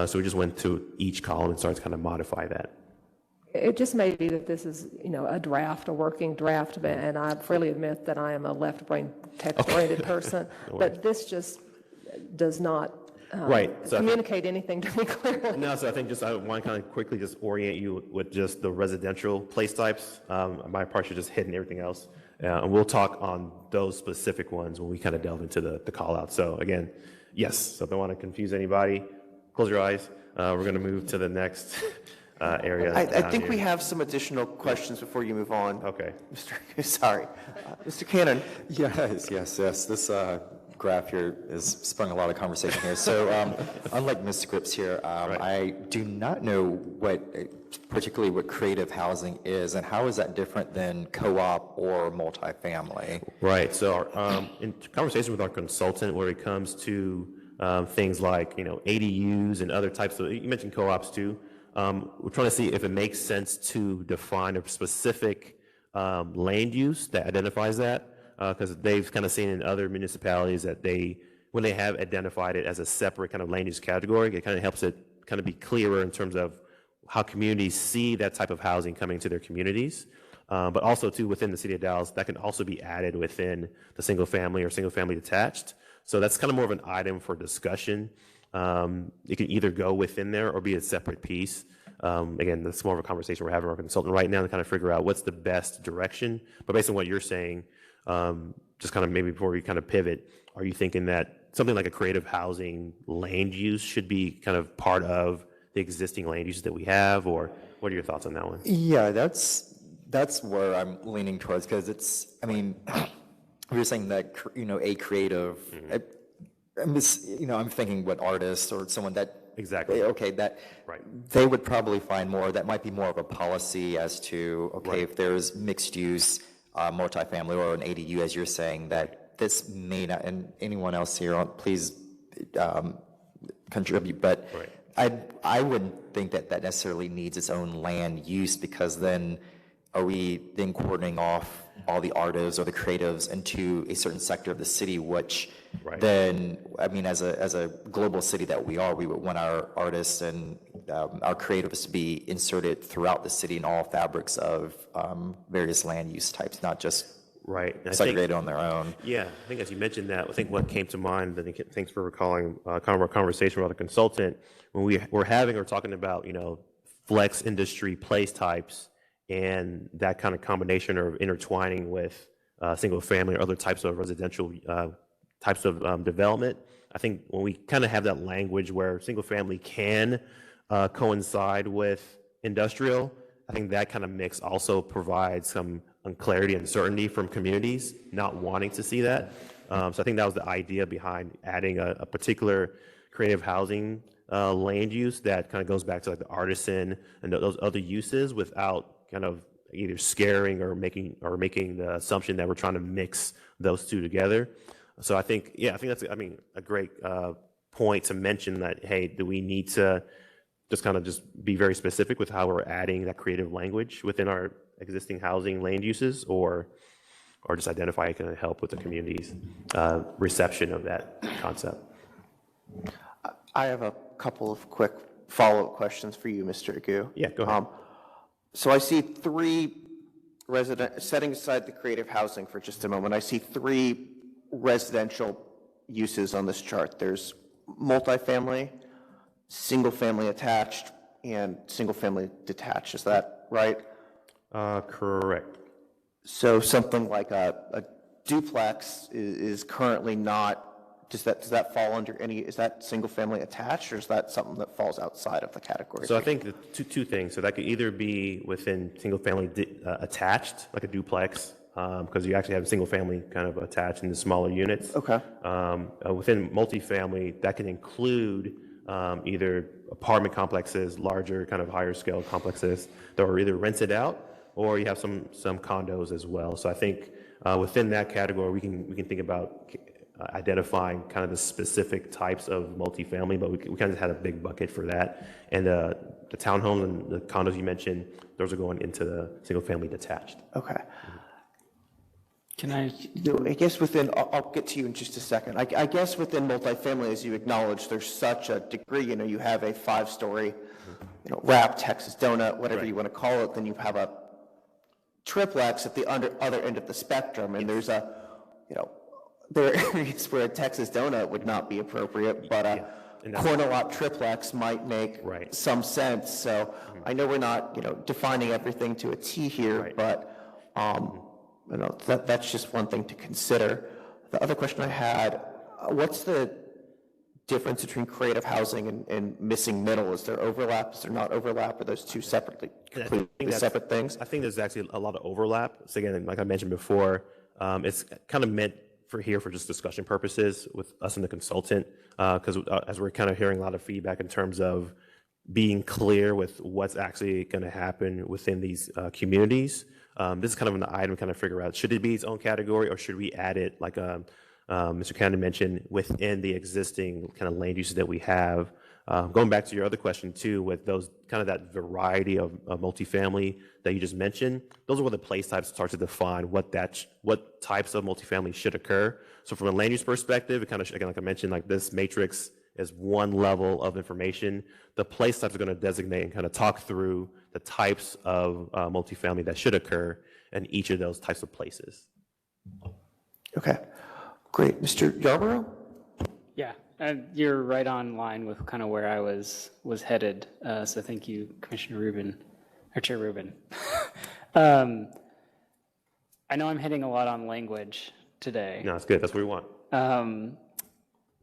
So we just went to each column and started to kind of modify that. It just may be that this is, a draft, a working draft, and I freely admit that I am a left-brain text-oriented person, but this just does not communicate anything to me clearly. No, so I think I want to kind of quickly just orient you with just the residential place types. My part should just hitting everything else. And we'll talk on those specific ones when we kind of delve into the call out. So again, yes, so if I don't want to confuse anybody, close your eyes. We're going to move to the next area. I think we have some additional questions before you move on. Okay. Sorry. Mr. Cannon. Yes. This graph here has sprung a lot of conversation here. So unlike Ms. Scripps here, I do not know particularly what creative housing is, and how is that different than co-op or multifamily? Right. So in conversation with our consultant, where it comes to things like ADUs and other types of, you mentioned co-ops too. We're trying to see if it makes sense to define a specific land use that identifies that, because they've kind of seen in other municipalities that when they have identified it as a separate kind of land use category, it kind of helps it kind of be clearer in terms of how communities see that type of housing coming to their communities. But also too, within the city of Dallas, that can also be added within the single family or single family detached. So that's kind of more of an item for discussion. It can either go within there or be a separate piece. Again, that's more of a conversation we're having with our consultant right now to kind of figure out what's the best direction. But based on what you're saying, just kind of maybe before we kind of pivot, are you thinking that something like a creative housing land use should be kind of part of the existing land uses that we have, or what are your thoughts on that one? Yeah, that's where I'm leaning towards, because it's, we were saying that, a creative, I'm thinking what artist or someone that, exactly, okay, that they would probably find that might be more of a policy as to, if there's mixed use, multifamily or an ADU, as you're saying, that this may not, and anyone else here, please contribute, but I wouldn't think that necessarily needs its own land use, because then are we then cordoning off all the artists or the creatives into a certain sector of the city, which then, as a global city that we are, we would want our artists and our creatives to be inserted throughout the city in all fabrics of various land use types, not just segregated on their own. Yeah, I think as you mentioned that, I think what came to mind, and thanks for recalling kind of our conversation with a consultant, when we were talking about, flex industry place types, and that kind of combination or intertwining with single family or other types of residential types of development. I think when we kind of have that language where single family can coincide with industrial, I think that kind of mix also provides some clarity and certainty from communities not wanting to see that. So I think that was the idea behind adding a particular creative housing land use that kind of goes back to like the artisan and those other uses, without kind of either scaring or making the assumption that we're trying to mix those two together. So I think that's a great point to mention that, hey, do we need to just be very specific with how we're adding that creative language within our existing housing land uses, or just identify it can help with the community's reception of that concept? I have a couple of quick follow-up questions for you, Mr. Agu. Yeah, go ahead. So I see setting aside the creative housing for just a moment, I see three residential uses on this chart. There's multifamily, single family attached, and single-family detached. Is that right? Correct. So something like a duplex is currently not, does that fall under any, is that single-family attached, or is that something that falls outside of the category? So I think the two things. So that could either be within single-family attached, like a duplex, because you actually have a single-family kind of attached in the smaller units. Okay. Within multifamily, that can include either apartment complexes, larger kind of higher scale complexes that are either rented out, or you have some condos as well. So I think within that category, we can think about identifying kind of the specific types of multifamily, but we kind of had a big bucket for that. And the townhomes and the condos you mentioned, those are going into the single-family detached. Okay. Can I? I guess within, I'll get to you in just a second. I guess within multifamily, as you acknowledge, there's such a degree, you have a 5-story, wrap, Texas donut, whatever you want to call it, then you have a triplex at the other end of the spectrum, and there's a, there are areas where a Texas donut would not be appropriate, but a corner lot triplex might make some sense. So I know we're not, defining everything to a T here, but that's just one thing to consider. The other question I had, what's the difference between creative housing and missing middle? Is there overlap? Is there not overlap? Are those two completely separate things? I think there's actually a lot of overlap. So again, like I mentioned before, it's kind of meant for just discussion purposes with us and the consultant, because as we're kind of hearing a lot of feedback in terms of being clear with what's actually going to happen within these communities. This is kind of an item to kind of figure out, should it be its own category, or should we add it, like Mr. Cannon mentioned, within the existing kind of land uses that we have? Going back to your other question too, with those kind of that variety of multifamily that you just mentioned, those are where the place types start to define what types of multifamily should occur. So from a land use perspective, it kind of, again, like I mentioned, like this matrix is one level of information. The place types are going to designate and kind of talk through the types of multifamily that should occur in each of those types of places. Okay, great. Mr. Yarborough? Yeah, you're right on line with kind of where I was headed. So thank you, Commissioner Rubin, or Chair Rubin. I know I'm hitting a lot on language today. No, it's good. That's what we want.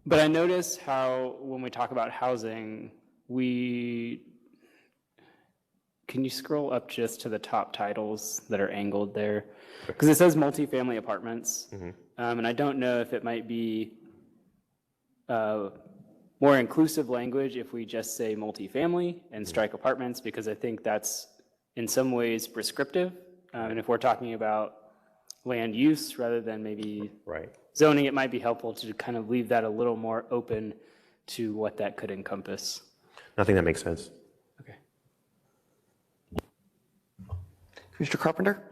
But I notice how when we talk about housing, can you scroll up just to the top titles that are angled there? Because it says multifamily apartments. And I don't know if it might be more inclusive language if we just say multifamily and strike apartments, because I think that's in some ways prescriptive. And if we're talking about land use rather than maybe zoning, it might be helpful to kind of leave that a little more open to what that could encompass. I think that makes sense. Okay. Commissioner Carpenter?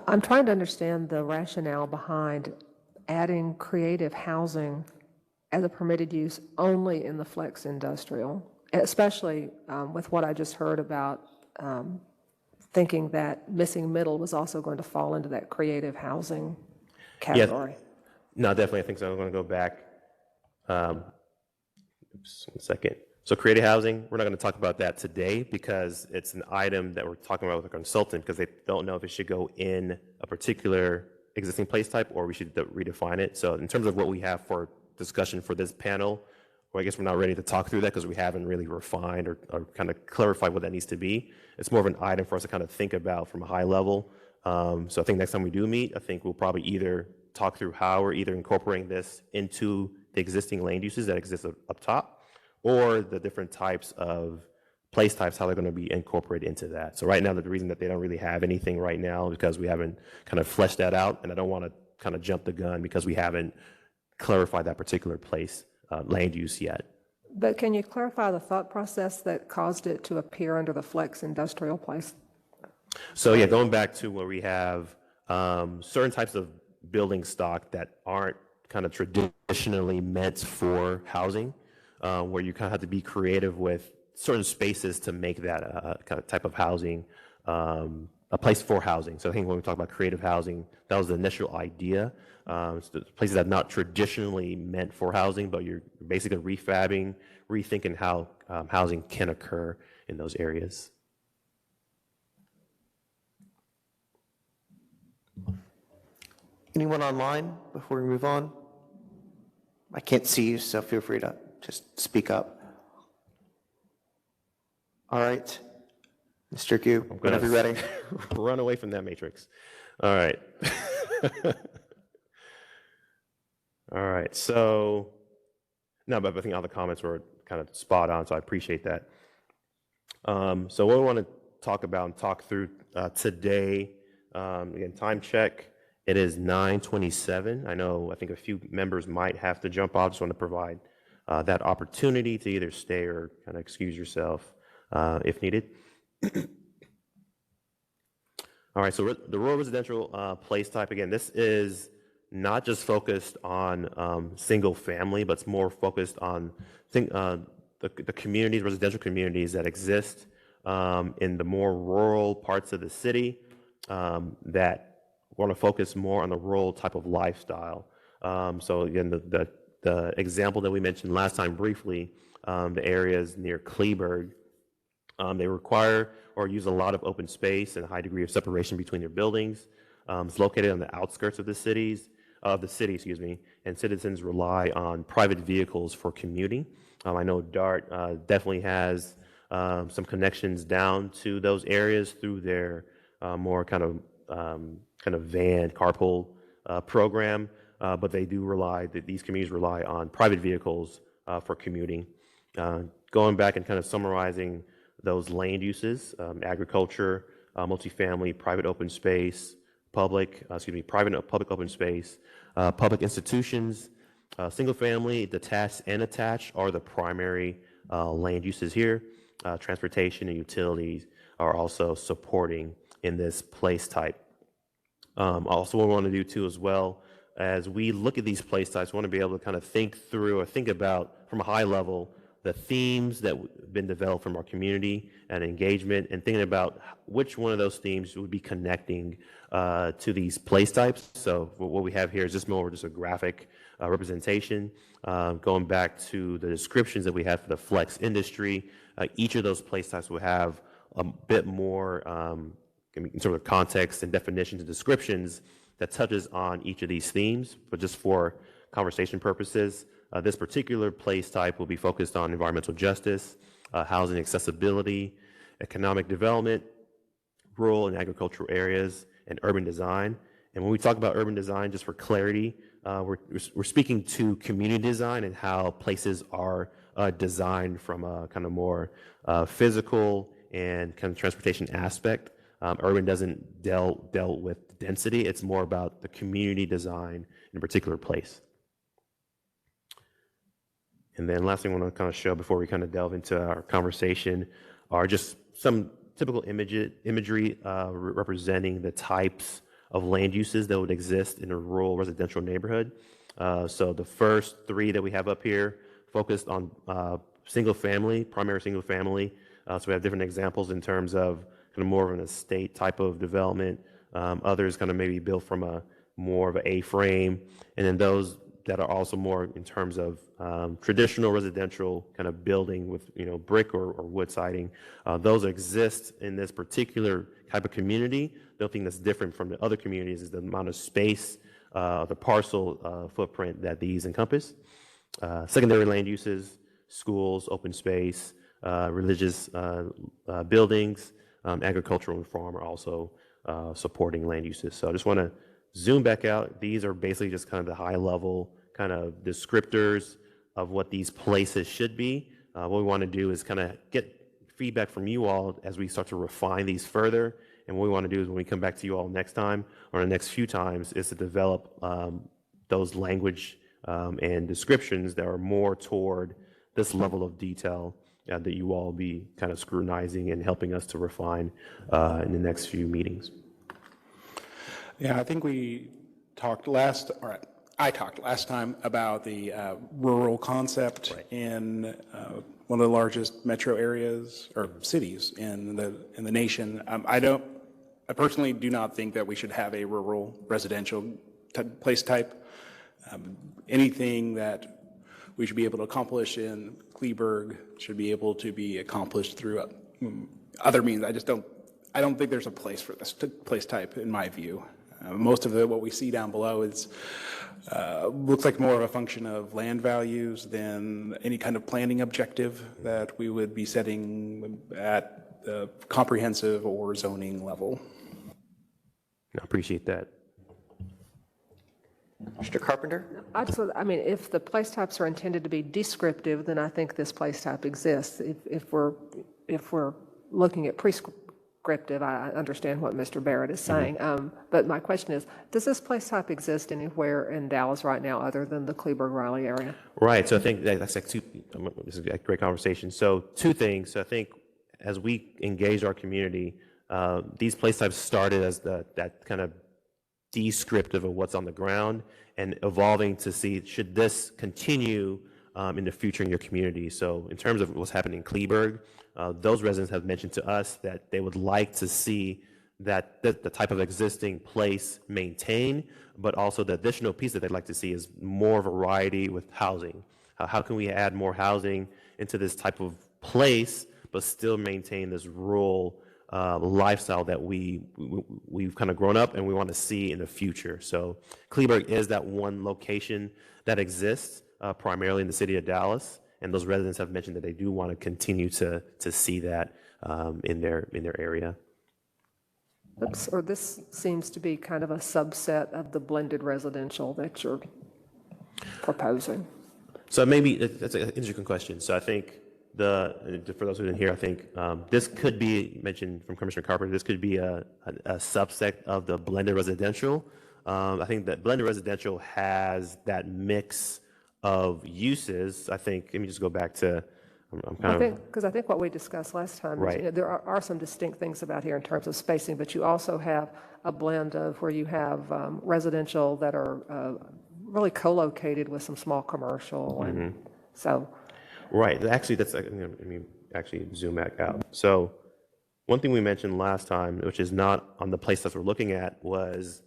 I'm trying to understand the rationale behind adding creative housing as a permitted use only in the flex industrial, especially with what I just heard about thinking that missing middle was also going to fall into that creative housing category. No, definitely. I think so. I'm going to go back. Oops, 1 second. So creative housing, we're not going to talk about that today because it's an item that we're talking about with a consultant, because they don't know if it should go in a particular existing place type or we should redefine it. So in terms of what we have for discussion for this panel, well, I guess we're not ready to talk through that because we haven't really refined or kind of clarified what that needs to be. It's more of an item for us to kind of think about from a high level. So I think next time we do meet, I think we'll probably either talk through how we're either incorporating this into the existing land uses that exist up top, or the different types of place types, how they're going to be incorporated into that. So right now, the reason that they don't really have anything right now is because we haven't kind of fleshed that out, and I don't want to kind of jump the gun because we haven't clarified that particular place land use yet. But can you clarify the thought process that caused it to appear under the flex industrial place? So yeah, going back to where we have certain types of building stock that aren't kind of traditionally meant for housing, where you kind of have to be creative with certain spaces to make that kind of type of housing a place for housing. So I think when we talk about creative housing, that was the initial idea. It's the places that are not traditionally meant for housing, but you're basically refabbing, rethinking how housing can occur in those areas. Anyone online before we move on? I can't see you, so feel free to just speak up. All right. Mr. Gu, whenever you're ready. Run away from that matrix. All right. All right. So, no, but I think all the comments were kind of spot on, so I appreciate that. So what we want to talk about and talk through today, again, time check. It is 9:27. I think a few members might have to jump off. Just want to provide that opportunity to either stay or kind of excuse yourself if needed. All right, so the rural residential place type, again, this is not just focused on single family, but it's more focused on the communities, residential communities that exist in the more rural parts of the city that want to focus more on the rural type of lifestyle. So again, the example that we mentioned last time briefly, the areas near Kleberg, they require or use a lot of open space and a high degree of separation between their buildings. It's located on the outskirts of the city, and citizens rely on private vehicles for commuting. I know DART definitely has some connections down to those areas through their more kind of van carpool program, but they do these communities rely on private vehicles for commuting. Going back and kind of summarizing those land uses, agriculture, multifamily, private open space, private and public open space, public institutions, single family, detached and attached are the primary land uses here. Transportation and utilities are also supporting in this place type. Also, what we want to do too as well, as we look at these place types, we want to be able to kind of think about from a high level the themes that have been developed from our community and engagement, and thinking about which one of those themes would be connecting to these place types. So what we have here is just a graphic representation, going back to the descriptions that we have for the flex industry. Each of those place types will have a bit more in sort of context and definitions and descriptions that touches on each of these themes, but just for conversation purposes, this particular place type will be focused on environmental justice, housing accessibility, economic development, rural and agricultural areas, and urban design. And when we talk about urban design, just for clarity, we're speaking to community design and how places are designed from a kind of more physical and kind of transportation aspect. Urban doesn't deal with density. It's more about the community design in a particular place. And then last thing I want to kind of show before we kind of delve into our conversation are just some typical imagery representing the types of land uses that would exist in a rural residential neighborhood. So the first three that we have up here focused on single family, primary single family. So we have different examples in terms of kind of more of an estate type of development. Others kind of maybe built from a more of an A-frame, and then those that are also more in terms of traditional residential kind of building with brick or wood siding. Those exist in this particular type of community. The only thing that's different from the other communities is the amount of space, the parcel footprint that these encompass. Secondary land uses, schools, open space, religious buildings, agricultural and farm are also supporting land uses. So I just want to zoom back out. These are basically just kind of the high level kind of descriptors of what these places should be. What we want to do is kind of get feedback from you all as we start to refine these further. And what we want to do is when we come back to you all next time or the next few times is to develop those language and descriptions that are more toward this level of detail that you all be kind of scrutinizing and helping us to refine in the next few meetings. Yeah, I think I talked last time about the rural concept in one of the largest metro areas or cities in the nation. I I personally do not think that we should have a rural residential place type. Anything that we should be able to accomplish in Kleberg should be able to be accomplished through other means. I don't think there's a place for this place type in my view. Most of what we see down below is looks like more of a function of land values than any kind of planning objective that we would be setting at the comprehensive or zoning level. I appreciate that. Mr. Carpenter? I mean, if the place types are intended to be descriptive, then I think this place type exists. If we're looking at prescriptive, I understand what Mr. Barrett is saying. But my question is, does this place type exist anywhere in Dallas right now other than the Kleberg-Riley area? Right. So I think that's like this is a great conversation. So two things. So I think as we engage our community, these place types started as that kind of descriptive of what's on the ground and evolving to see, should this continue in the future in your community? So in terms of what's happening in Kleberg, those residents have mentioned to us that they would like to see that the type of existing place maintained, but also the additional piece that they'd like to see is more variety with housing. How can we add more housing into this type of place, but still maintain this rural lifestyle that we've kind of grown up and we want to see in the future? So Kleberg is that one location that exists primarily in the city of Dallas, and those residents have mentioned that they do want to continue to see that in their area. Oops, or this seems to be kind of a subset of the blended residential that you're proposing. So maybe that's an interesting question. So I think for those who didn't hear, I think this could be mentioned from Commissioner Carpenter. This could be a subset of the blended residential. I think that blended residential has that mix of uses. I think, let me just go back to, Because I think what we discussed last time, is, Right. there are some distinct things about here in terms of spacing, but you also have a blend of where you have residential that are really co-located with some small commercial, and so. Right. Actually, let me actually zoom back out. So one thing we mentioned last time, which is not on the place that we're looking at, was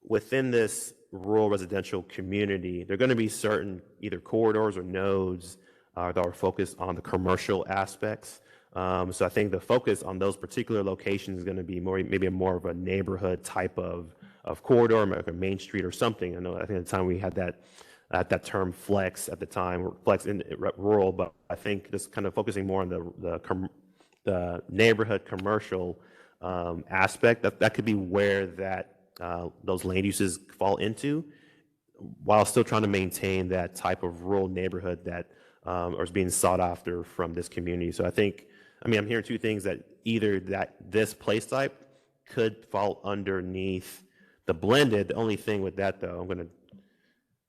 within this rural residential community, there are going to be certain either corridors or nodes that are focused on the commercial aspects. So I think the focus on those particular locations is going to be maybe more of a neighborhood type of corridor, like a main street or something. I think at the time we had that term flex at the time, flex in rural, but I think just kind of focusing more on the neighborhood commercial aspect. That could be where those land uses fall into, while still trying to maintain that type of rural neighborhood that is being sought after from this community. So I'm hearing two things, that either that this place type could fall underneath the blended. The only thing with that, though, I'm going to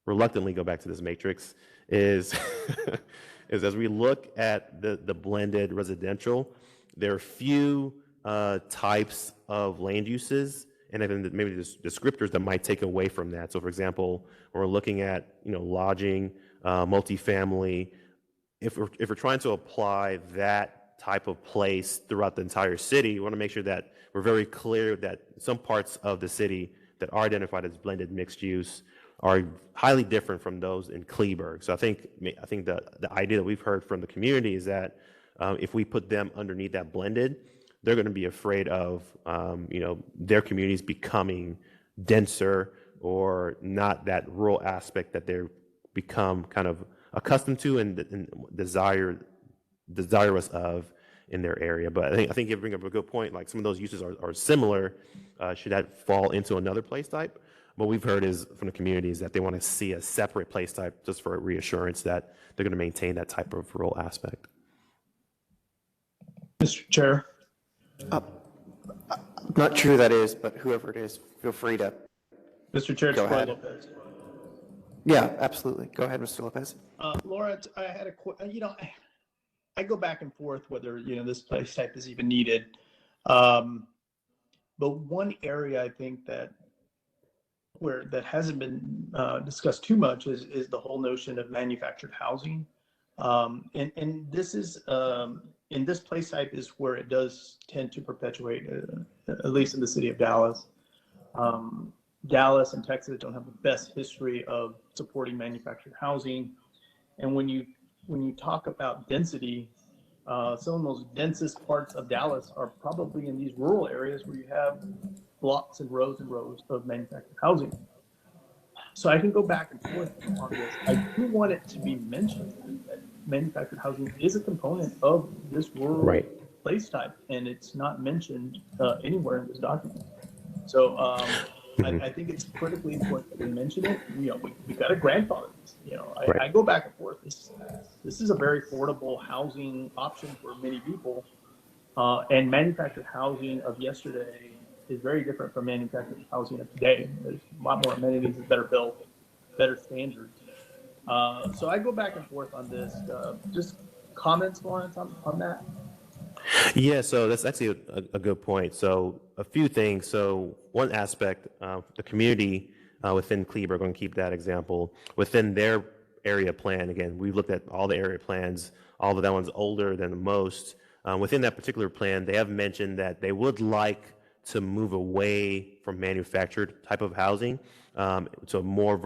reluctantly go back to this matrix, is as we look at the blended residential, there are few types of land uses and even maybe descriptors that might take away from that. So for example, when we're looking at lodging, multifamily, if we're trying to apply that type of place throughout the entire city, we want to make sure that we're very clear that some parts of the city that are identified as blended mixed use are highly different from those in Kleberg. So I think the idea that we've heard from the community is that if we put them underneath that blended, they're going to be afraid of their communities becoming denser or not that rural aspect that they're become kind of accustomed to and desirous of in their area. But I think you bring up a good point. Like some of those uses are similar. Should that fall into another place type? What we've heard is from the communities that they want to see a separate place type just for reassurance that they're going to maintain that type of rural aspect. Mr. Chair. I'm not sure who that is, but whoever it is, feel free to. Mr. Chair, go ahead. Lopez. Yeah, absolutely. Go ahead, Mr. Lopez. Lawrence, I had I go back and forth whether, this place type is even needed. But one area I think that hasn't been discussed too much is the whole notion of manufactured housing. And this is, in this place type is where it does tend to perpetuate, at least in the city of Dallas. Dallas and Texas don't have the best history of supporting manufactured housing. And when you talk about density, some of the most densest parts of Dallas are probably in these rural areas where you have blocks and rows of manufactured housing. So I can go back and forth on this. I do want it to be mentioned that manufactured housing is a component of this rural place type, and it's not mentioned anywhere in this document. So I think it's critically important that we mention it. We got to grandfather this. I go back and forth. This is a very affordable housing option for many people, and manufactured housing of yesterday is very different from manufactured housing of today. There's a lot more amenities, it's better built, better standards. So I go back and forth on this. Just comments, Lawrence, on that? Yeah, so that's actually a good point. So a few things. So one aspect, the community within Kleber, going to keep that example, within their area plan, again, we looked at all the area plans, all of that one's older than most. Within that particular plan, they have mentioned that they would like to move away from manufactured type of housing to a more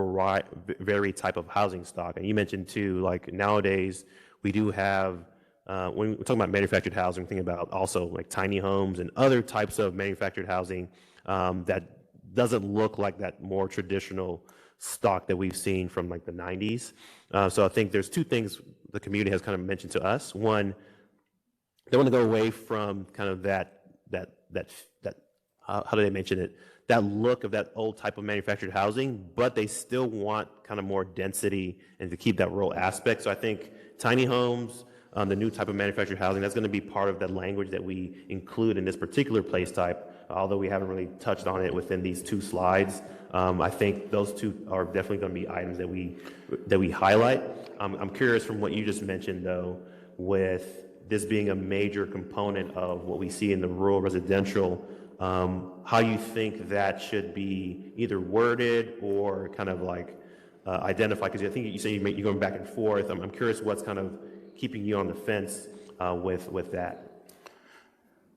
varied type of housing stock. And you mentioned too, like nowadays, we do have when we're talking about manufactured housing, we're thinking about also like tiny homes and other types of manufactured housing that doesn't look like that more traditional stock that we've seen from like the 90s. So I think there's two things the community has kind of mentioned to us. One, they want to go away from kind of that how do they mention it? That look of that old type of manufactured housing, but they still want kind of more density and to keep that rural aspect. So I think tiny homes, the new type of manufactured housing, that's going to be part of that language that we include in this particular place type, although we haven't really touched on it within these two slides. I think those two are definitely going to be items that we highlight. I'm curious from what you just mentioned, though, with this being a major component of what we see in the rural residential, how you think that should be either worded or kind of like identified, because I think you say you're going back and forth. I'm curious what's kind of keeping you on the fence with that.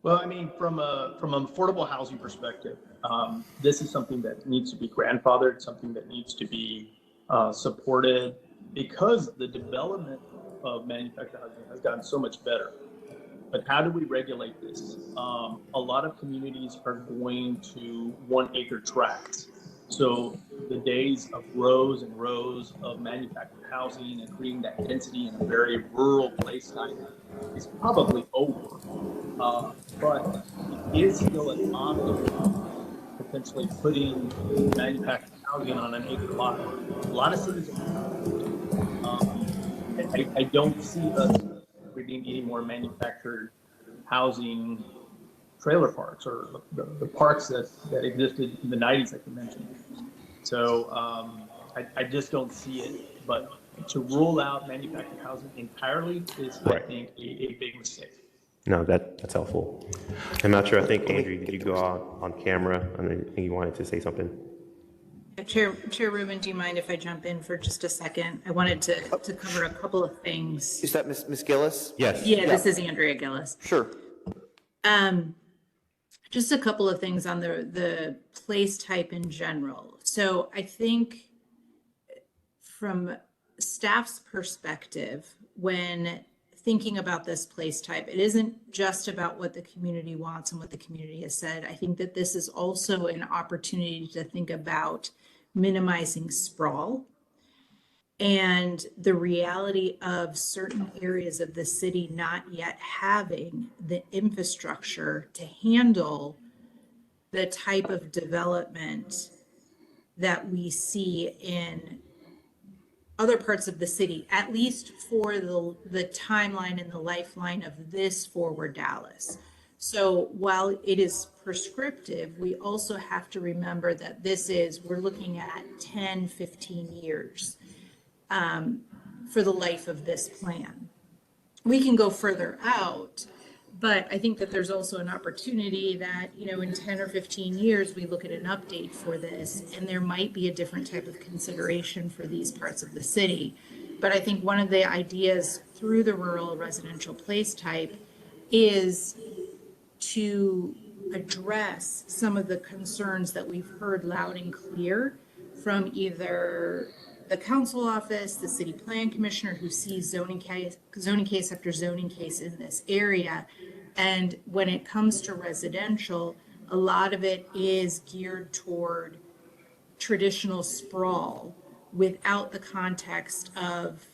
Well, I mean, from an affordable housing perspective, this is something that needs to be grandfathered, something that needs to be supported, because the development of manufactured housing has gotten so much better. But how do we regulate this? A lot of communities are going to 1 acre tracts. So the days of rows and rows of manufactured housing and creating that density in a very rural place type is probably over. But it is still an option, potentially putting manufactured housing on an acre lot. A lot of cities I don't see us creating any more manufactured housing trailer parks or the parks that existed in the 90s, like you mentioned. So I just don't see it. But to rule out manufactured housing entirely is, I think, a big mistake. No, that's helpful. I'm not sure. I think, Andrew, did you go on camera? I think you wanted to say something. Chair Rubin, do you mind if I jump in for just a second? I wanted to cover a couple of things. Is that Ms. Gillis? Yes. Yeah, this is Andrea Gillis. Sure. Just a couple of things on the place type in general. So I think from staff's perspective, when thinking about this place type, it isn't just about what the community wants and what the community has said. I think that this is also an opportunity to think about minimizing sprawl and the reality of certain areas of the city not yet having the infrastructure to handle the type of development that we see in other parts of the city, at least for the timeline and the lifeline of this Forward Dallas. So while it is prescriptive, we also have to remember that we're looking at 10, 15 years for the life of this plan. We can go further out, but I think that there's also an opportunity that, in 10 or 15 years, we look at an update for this, and there might be a different type of consideration for these parts of the city. But I think one of the ideas through the rural residential place type is to address some of the concerns that we've heard loud and clear from either the council office, the city plan commissioner who sees zoning case after zoning case in this area. And when it comes to residential, a lot of it is geared toward traditional sprawl without the context of,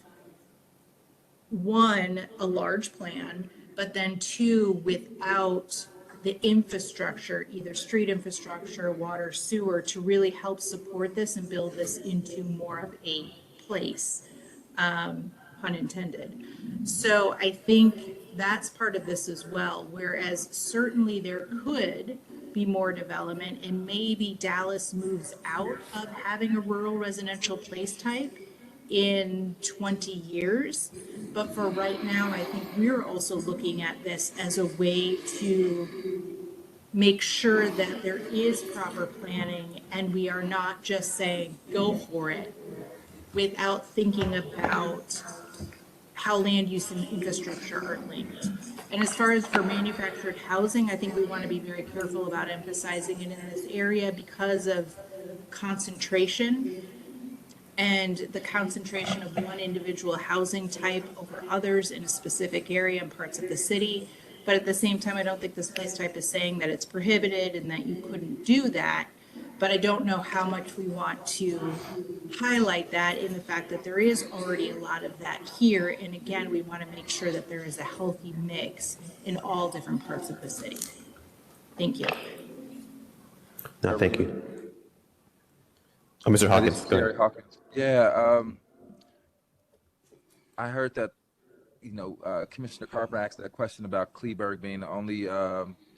one, a large plan, but then two, without the infrastructure, either street infrastructure, water, sewer, to really help support this and build this into more of a place, pun intended. So I think that's part of this as well, whereas certainly there could be more development and maybe Dallas moves out of having a rural residential place type in 20 years. But for right now, I think we're also looking at this as a way to make sure that there is proper planning and we are not just saying, go for it, without thinking about how land use and infrastructure are linked. And as far as for manufactured housing, I think we want to be very careful about emphasizing it in this area because of concentration and the concentration of one individual housing type over others in a specific area and parts of the city. But at the same time, I don't think this place type is saying that it's prohibited and that you couldn't do that. But I don't know how much we want to highlight that in the fact that there is already a lot of that here. And again, we want to make sure that there is a healthy mix in all different parts of the city. Thank you. No, thank you. Oh, Mr. Hawkins. This is Go Jerry ahead. Hawkins. Yeah, I heard that, Commissioner Carper asked that question about Kleberg being the only,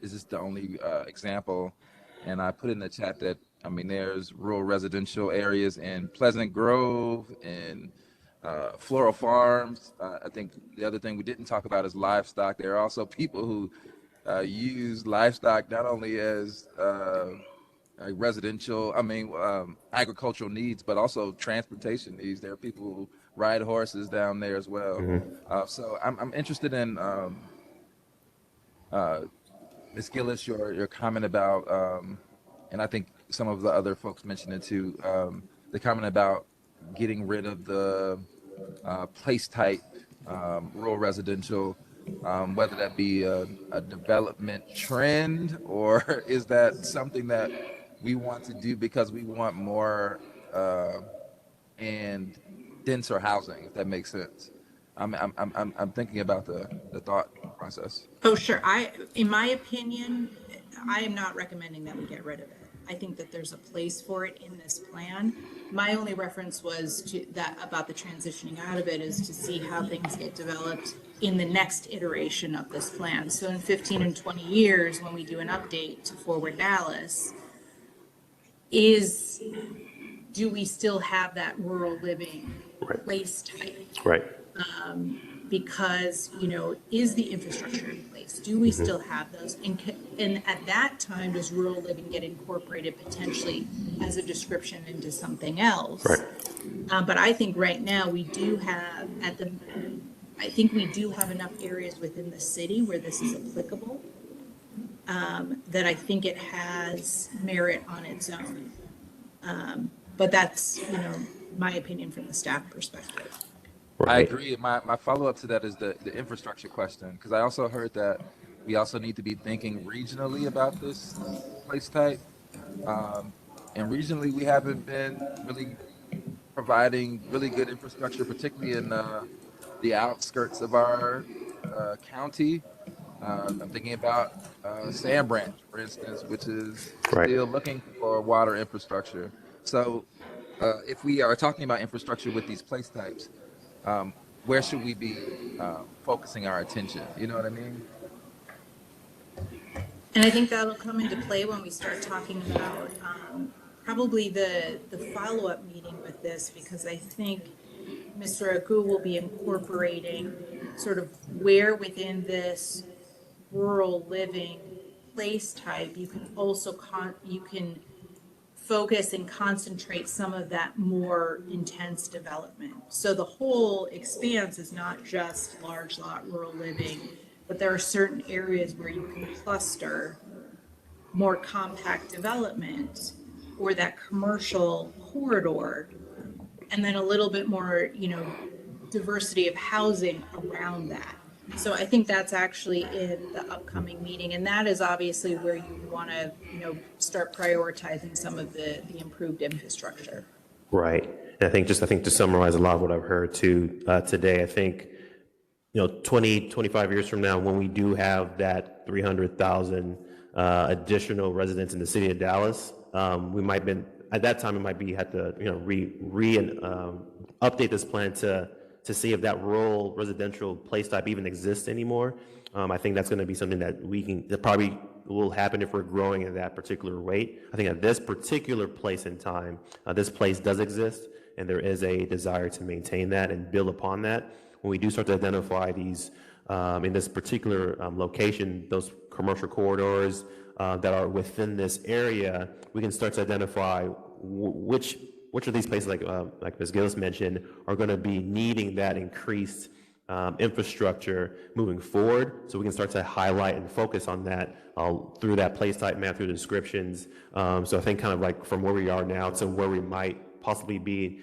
is this the only example? And I put in the chat that, there's rural residential areas in Pleasant Grove and Floral Farms. I think the other thing we didn't talk about is livestock. There are also people who use livestock not only as residential, agricultural needs, but also transportation needs. There are people who ride horses down there as well. So I'm interested in Ms. Gillis, your comment about, and I think some of the other folks mentioned it too, the comment about getting rid of the place type rural residential, whether that be a development trend or is that something that we want to do because we want more and denser housing, if that makes sense. I'm thinking about the thought process. Oh, sure. In my opinion, I am not recommending that we get rid of it. I think that there's a place for it in this plan. My only reference was to that about the transitioning out of it is to see how things get developed in the next iteration of this plan. So in 15 and 20 years, when we do an update to Forward Dallas, do we still have that rural living place type? Right. Because, is the infrastructure in place? Do we still have those? And at that time, does rural living get incorporated potentially as a description into something else? Right. But I think right now we do have enough areas within the city where this is applicable, that I think it has merit on its own. But that's, my opinion from the staff perspective. Right. I agree. My follow-up to that is the infrastructure question, because I also heard that we also need to be thinking regionally about this place type. And regionally, we haven't been really providing really good infrastructure, particularly in the outskirts of our county. I'm thinking about Sand Branch, for instance, which is still looking for water infrastructure. So if we are talking about infrastructure with these place types, where should we be focusing our attention? You know what I mean? And I think that'll come into play when we start talking about probably the follow-up meeting with this, because I think Mr. Agu will be incorporating sort of where within this rural living place type you can also focus and concentrate some of that more intense development. So the whole expanse is not just large lot rural living, but there are certain areas where you can cluster more compact development or that commercial corridor, and then a little bit more, diversity of housing around that. So I think that's actually in the upcoming meeting, and that is obviously where you want to, start prioritizing some of the improved infrastructure. Right. And I think to summarize a lot of what I've heard too today, I think 20, 25 years from now, when we do have that 300,000 additional residents in the city of Dallas, we might be at that time have to update this plan to see if that rural residential place type even exists anymore. I think that's going to be something that probably will happen if we're growing at that particular rate. I think at this particular place in time, this place does exist, and there is a desire to maintain that and build upon that. When we do start to identify these, in this particular location, those commercial corridors that are within this area, we can start to identify which of these places, like Ms. Gillis mentioned, are going to be needing that increased infrastructure moving forward, so we can start to highlight and focus on that through that place type map, through the descriptions. So I think kind of like from where we are now to where we might possibly be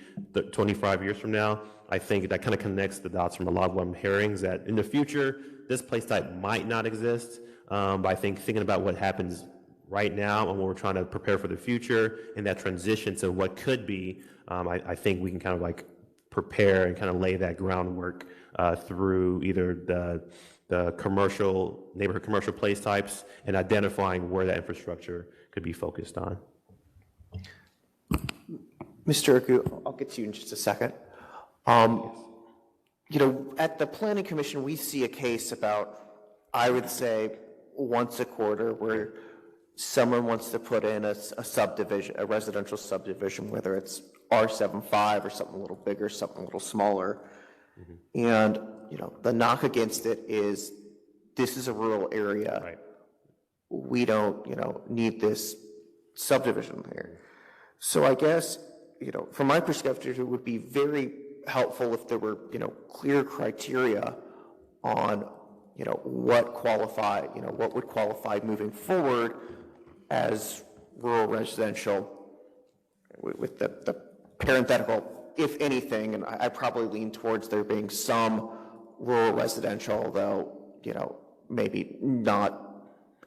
25 years from now, I think that kind of connects the dots from a lot of what I'm hearing, is that in the future, this place type might not exist, but I think thinking about what happens right now and when we're trying to prepare for the future and that transition to what could be, I think we can kind of like prepare and kind of lay that groundwork through either the neighborhood commercial place types and identifying where that infrastructure could be focused on. Mr. Agu, I'll get to you in just a second. At the Planning Commission, we see a case about, I would say, once a quarter where someone wants to put in a subdivision, a residential subdivision, whether it's R75 or something a little bigger, something a little smaller. Mm-hmm. And, the knock against it is this is a rural area. Right. We don't, need this subdivision here. So I guess, from my perspective, it would be very helpful if there were, clear criteria on, what would qualify moving forward as rural residential, with the parenthetical, if anything, and I probably lean towards there being some rural residential, although, maybe not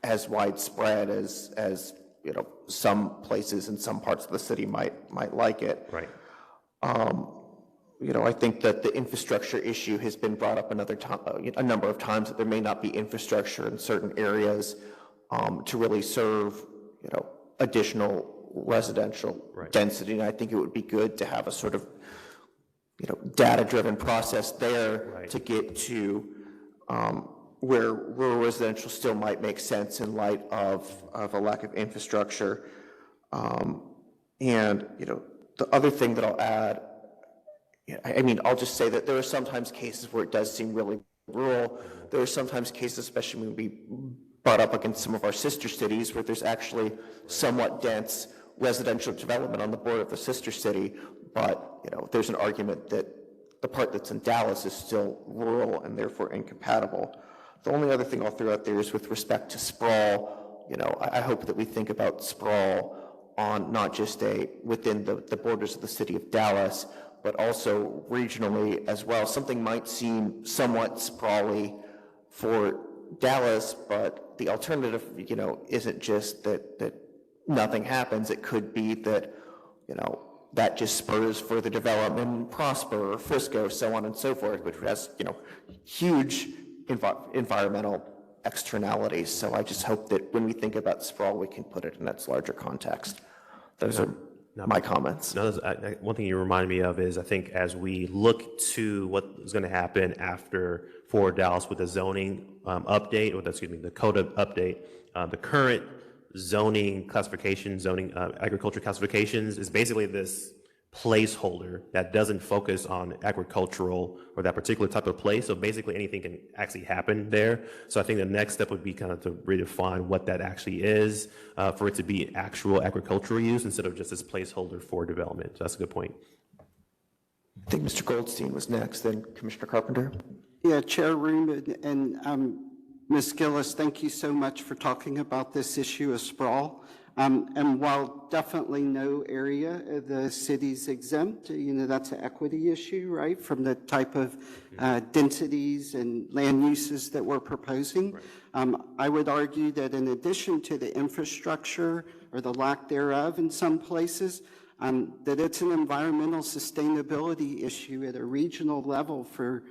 as widespread as some places in some parts of the city might like it. Right. I think that the infrastructure issue has been brought up a number of times, that there may not be infrastructure in certain areas to really serve, additional residential density. And I think it would be good to have a sort of, data-driven process there to get to where rural residential still might make sense in light of a lack of infrastructure. And, the other thing that I'll add, I'll just say that there are sometimes cases where it does seem really rural. There are sometimes cases, especially when we butt up against some of our sister cities, where there's actually somewhat dense residential development on the border of the sister city, but there's an argument that the part that's in Dallas is still rural and therefore incompatible. The only other thing I'll throw out there is with respect to sprawl. I hope that we think about sprawl on not just within the borders of the city of Dallas, but also regionally as well. Something might seem somewhat sprawly for Dallas, but the alternative, isn't just that nothing happens. It could be that, that just spurs further development in Prosper or Frisco, so on and so forth, which has, huge environmental externalities. So I just hope that when we think about sprawl, we can put it in its larger context. Those are my comments. One thing you remind me of is, I think as we look to what is going to happen for Dallas with the zoning update, or the code update, the current zoning classification, agriculture classifications is basically this placeholder that doesn't focus on agricultural or that particular type of place. So basically anything can actually happen there. So I think the next step would be kind of to redefine what that actually is, for it to be actual agricultural use instead of just this placeholder for development. So that's a good point. I think Mr. Goldstein was next, then Commissioner Carpenter. Yeah, Chair Rubin and Ms. Gillis, thank you so much for talking about this issue of sprawl. And while definitely no area of the city's exempt, that's an equity issue, right, from the type of densities and land uses that we're proposing. I would argue that in addition to the infrastructure or the lack thereof in some places, that it's an environmental sustainability issue at a regional level for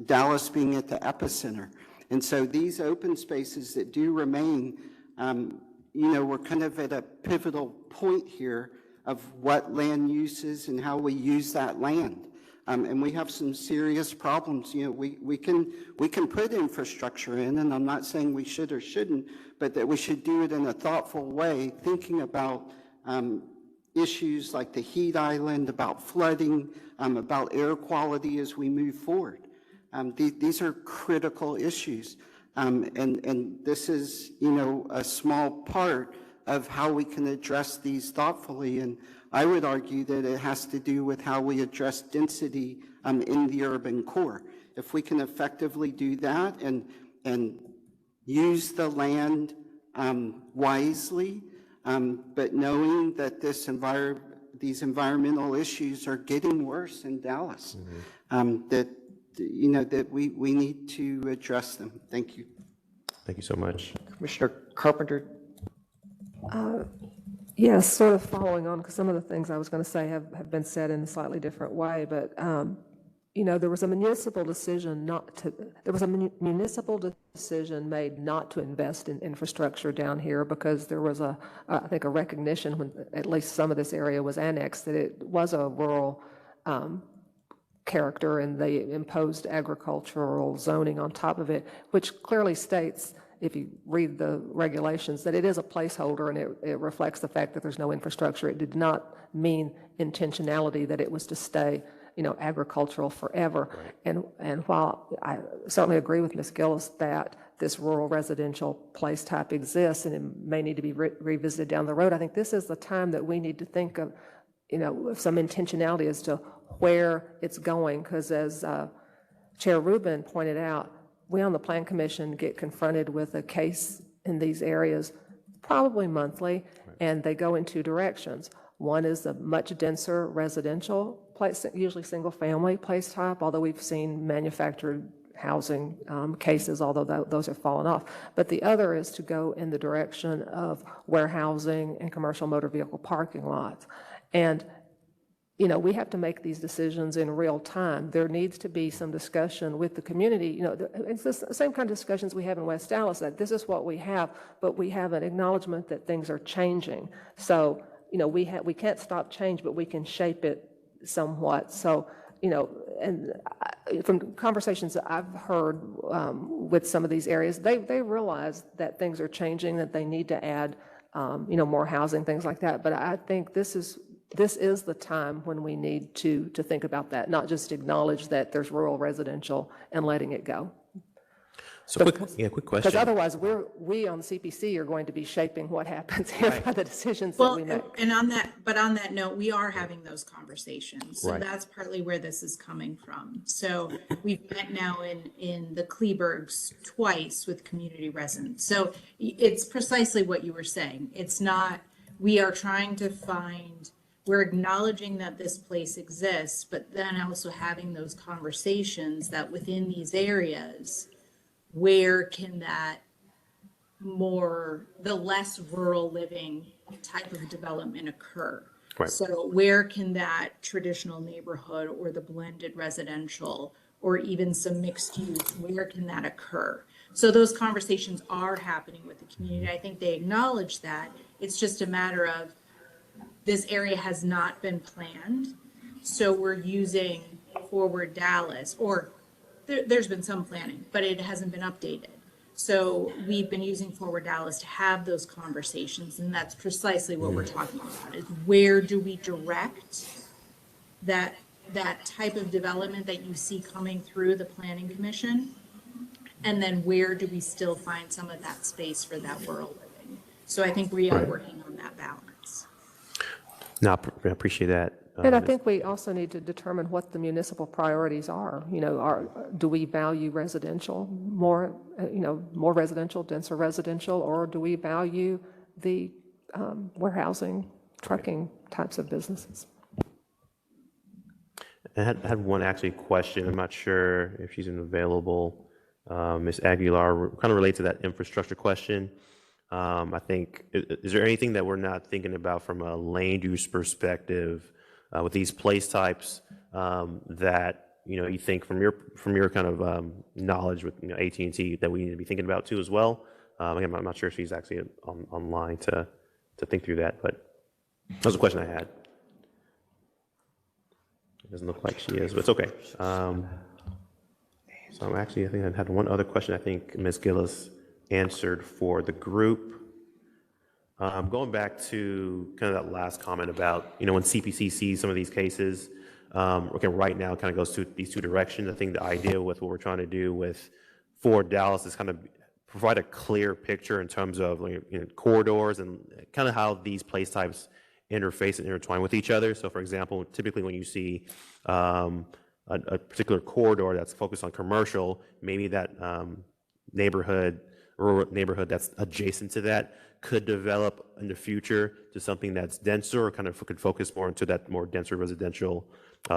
Dallas being at the epicenter. And so these open spaces that do remain, we're kind of at a pivotal point here of what land uses and how we use that land. And we have some serious problems. We can put infrastructure in, and I'm not saying we should or shouldn't, but that we should do it in a thoughtful way, thinking about issues like the heat island, about flooding, about air quality as we move forward. These are critical issues. And this is, a small part of how we can address these thoughtfully. And I would argue that it has to do with how we address density in the urban core. If we can effectively do that and use the land wisely, but knowing that these environmental issues are getting worse in Dallas, that we need to address them. Thank you. Thank you so much. Commissioner Carpenter. Yes, sort of following on, because some of the things I was going to say have been said in a slightly different way, but there was a municipal decision made not to invest in infrastructure down here because there was I think a recognition when at least some of this area was annexed that it was a rural character, and they imposed agricultural zoning on top of it, which clearly states, if you read the regulations, that it is a placeholder, and it reflects the fact that there's no infrastructure. It did not mean intentionality that it was to stay, agricultural forever. Right. And while I certainly agree with Ms. Gillis that this rural residential place type exists and it may need to be revisited down the road, I think this is the time that we need to think of, some intentionality as to where it's going, because as Chair Rubin pointed out, we on the Plan Commission get confronted with a case in these areas probably monthly, and they go in two directions. One is a much denser residential place, usually single-family place type, although we've seen manufactured housing cases, although those have fallen off. But the other is to go in the direction of warehousing and commercial motor vehicle parking lots. And we have to make these decisions in real time. There needs to be some discussion with the community. It's the same kind of discussions we have in West Dallas, that this is what we have, but we have an acknowledgement that things are changing. So, we can't stop change, but we can shape it somewhat. So, and from conversations that I've heard with some of these areas, they realize that things are changing, that they need to add, more housing, things like that. But I think this is the time when we need to think about that, not just acknowledge that there's rural residential and letting it go. So quick question. Because otherwise, we on the CPC are going to be shaping what happens here by the decisions that we make. And on that note, we are having those conversations. So that's partly where this is coming from. So we've met now in the Klebergs twice with community residents. So it's precisely what you were saying. It's not, we are trying to find, we're acknowledging that this place exists, but then also having those conversations that within these areas, where can that the less rural living type of development occur? Right. So where can that traditional neighborhood or the blended residential or even some mixed use, where can that occur? So those conversations are happening with the community. I think they acknowledge that. It's just a matter of this area has not been planned. So we're using Forward Dallas, or there's been some planning, but it hasn't been updated. So we've been using Forward Dallas to have those conversations, and that's precisely what we're talking about, is where do we direct that type of development that you see coming through the planning commission? And then where do we still find some of that space for that rural living? So I think we are working on that balance. No, I appreciate that. And I think we also need to determine what the municipal priorities are. You know, do we value residential more, more residential, denser residential, or do we value the warehousing, trucking types of businesses? I had one actually question. I'm not sure if she's available. Ms. Aguilar, kind of relate to that infrastructure question. I think, is there anything that we're not thinking about from a land use perspective with these place types that you think from your kind of knowledge with AT&T that we need to be thinking about too as well? Again, I'm not sure if she's actually online to think through that, but that was a question I had. It doesn't look like she is, but it's okay. So I think I had one other question I think Ms. Gillis answered for the group. Going back to kind of that last comment about, when CPC sees some of these cases, right now it kind of goes to these two directions. I think the idea with what we're trying to do for Dallas is kind of provide a clear picture in terms of corridors and kind of how these place types interface and intertwine with each other. So for example, typically when you see a particular corridor that's focused on commercial, maybe that rural neighborhood that's adjacent to that could develop in the future to something that's denser or kind of could focus more into that more denser residential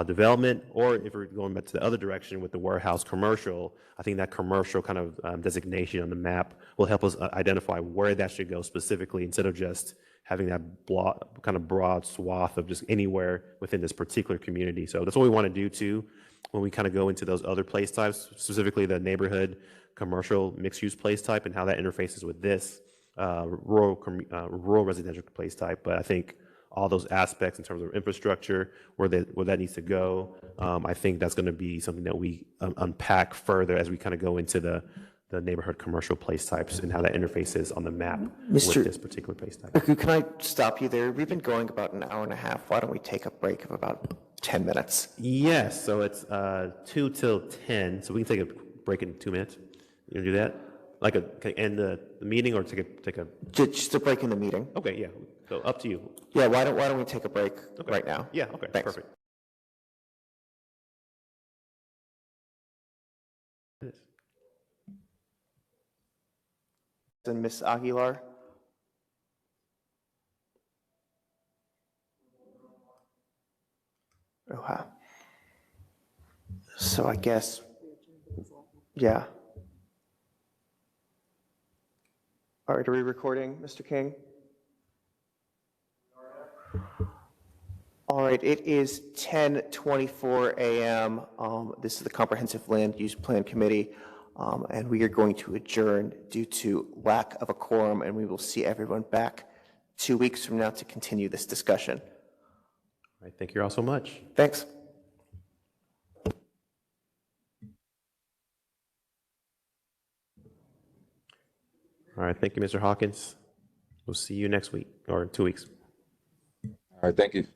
development. Or if we're going back to the other direction with the warehouse commercial, I think that commercial kind of designation on the map will help us identify where that should go specifically instead of just having that kind of broad swath of just anywhere within this particular community. So that's what we want to do too when we kind of go into those other place types, specifically the neighborhood commercial mixed-use place type and how that interfaces with this rural residential place type. But I think all those aspects in terms of infrastructure, where that needs to go, I think that's going to be something that we unpack further as we kind of go into the neighborhood commercial place types and how that interfaces on the map with this particular place type. Can I stop you there? We've been going about an hour and a half. Why don't we take a break of about 10 minutes? Yes, so it's 2 till 10, so we can take a break in 2 minutes. You want to do that? Can I end the meeting or take a... Just a break in the meeting. Okay, yeah, so up to you. Yeah, why don't we take a break right now? Yeah, okay, Thanks. perfect. And Ms. Aguilar? Okay. So I guess, yeah. All right, are we recording, Mr. King? All right, it is 10:24 a.m. This is the Comprehensive Land Use Plan Committee, and we are going to adjourn due to lack of a quorum, and we will see everyone back 2 weeks from now to continue this discussion. All right, thank you all so much. Thanks. All right, thank you, Mr. Hawkins. We'll see you next week or 2 weeks. All right, thank you.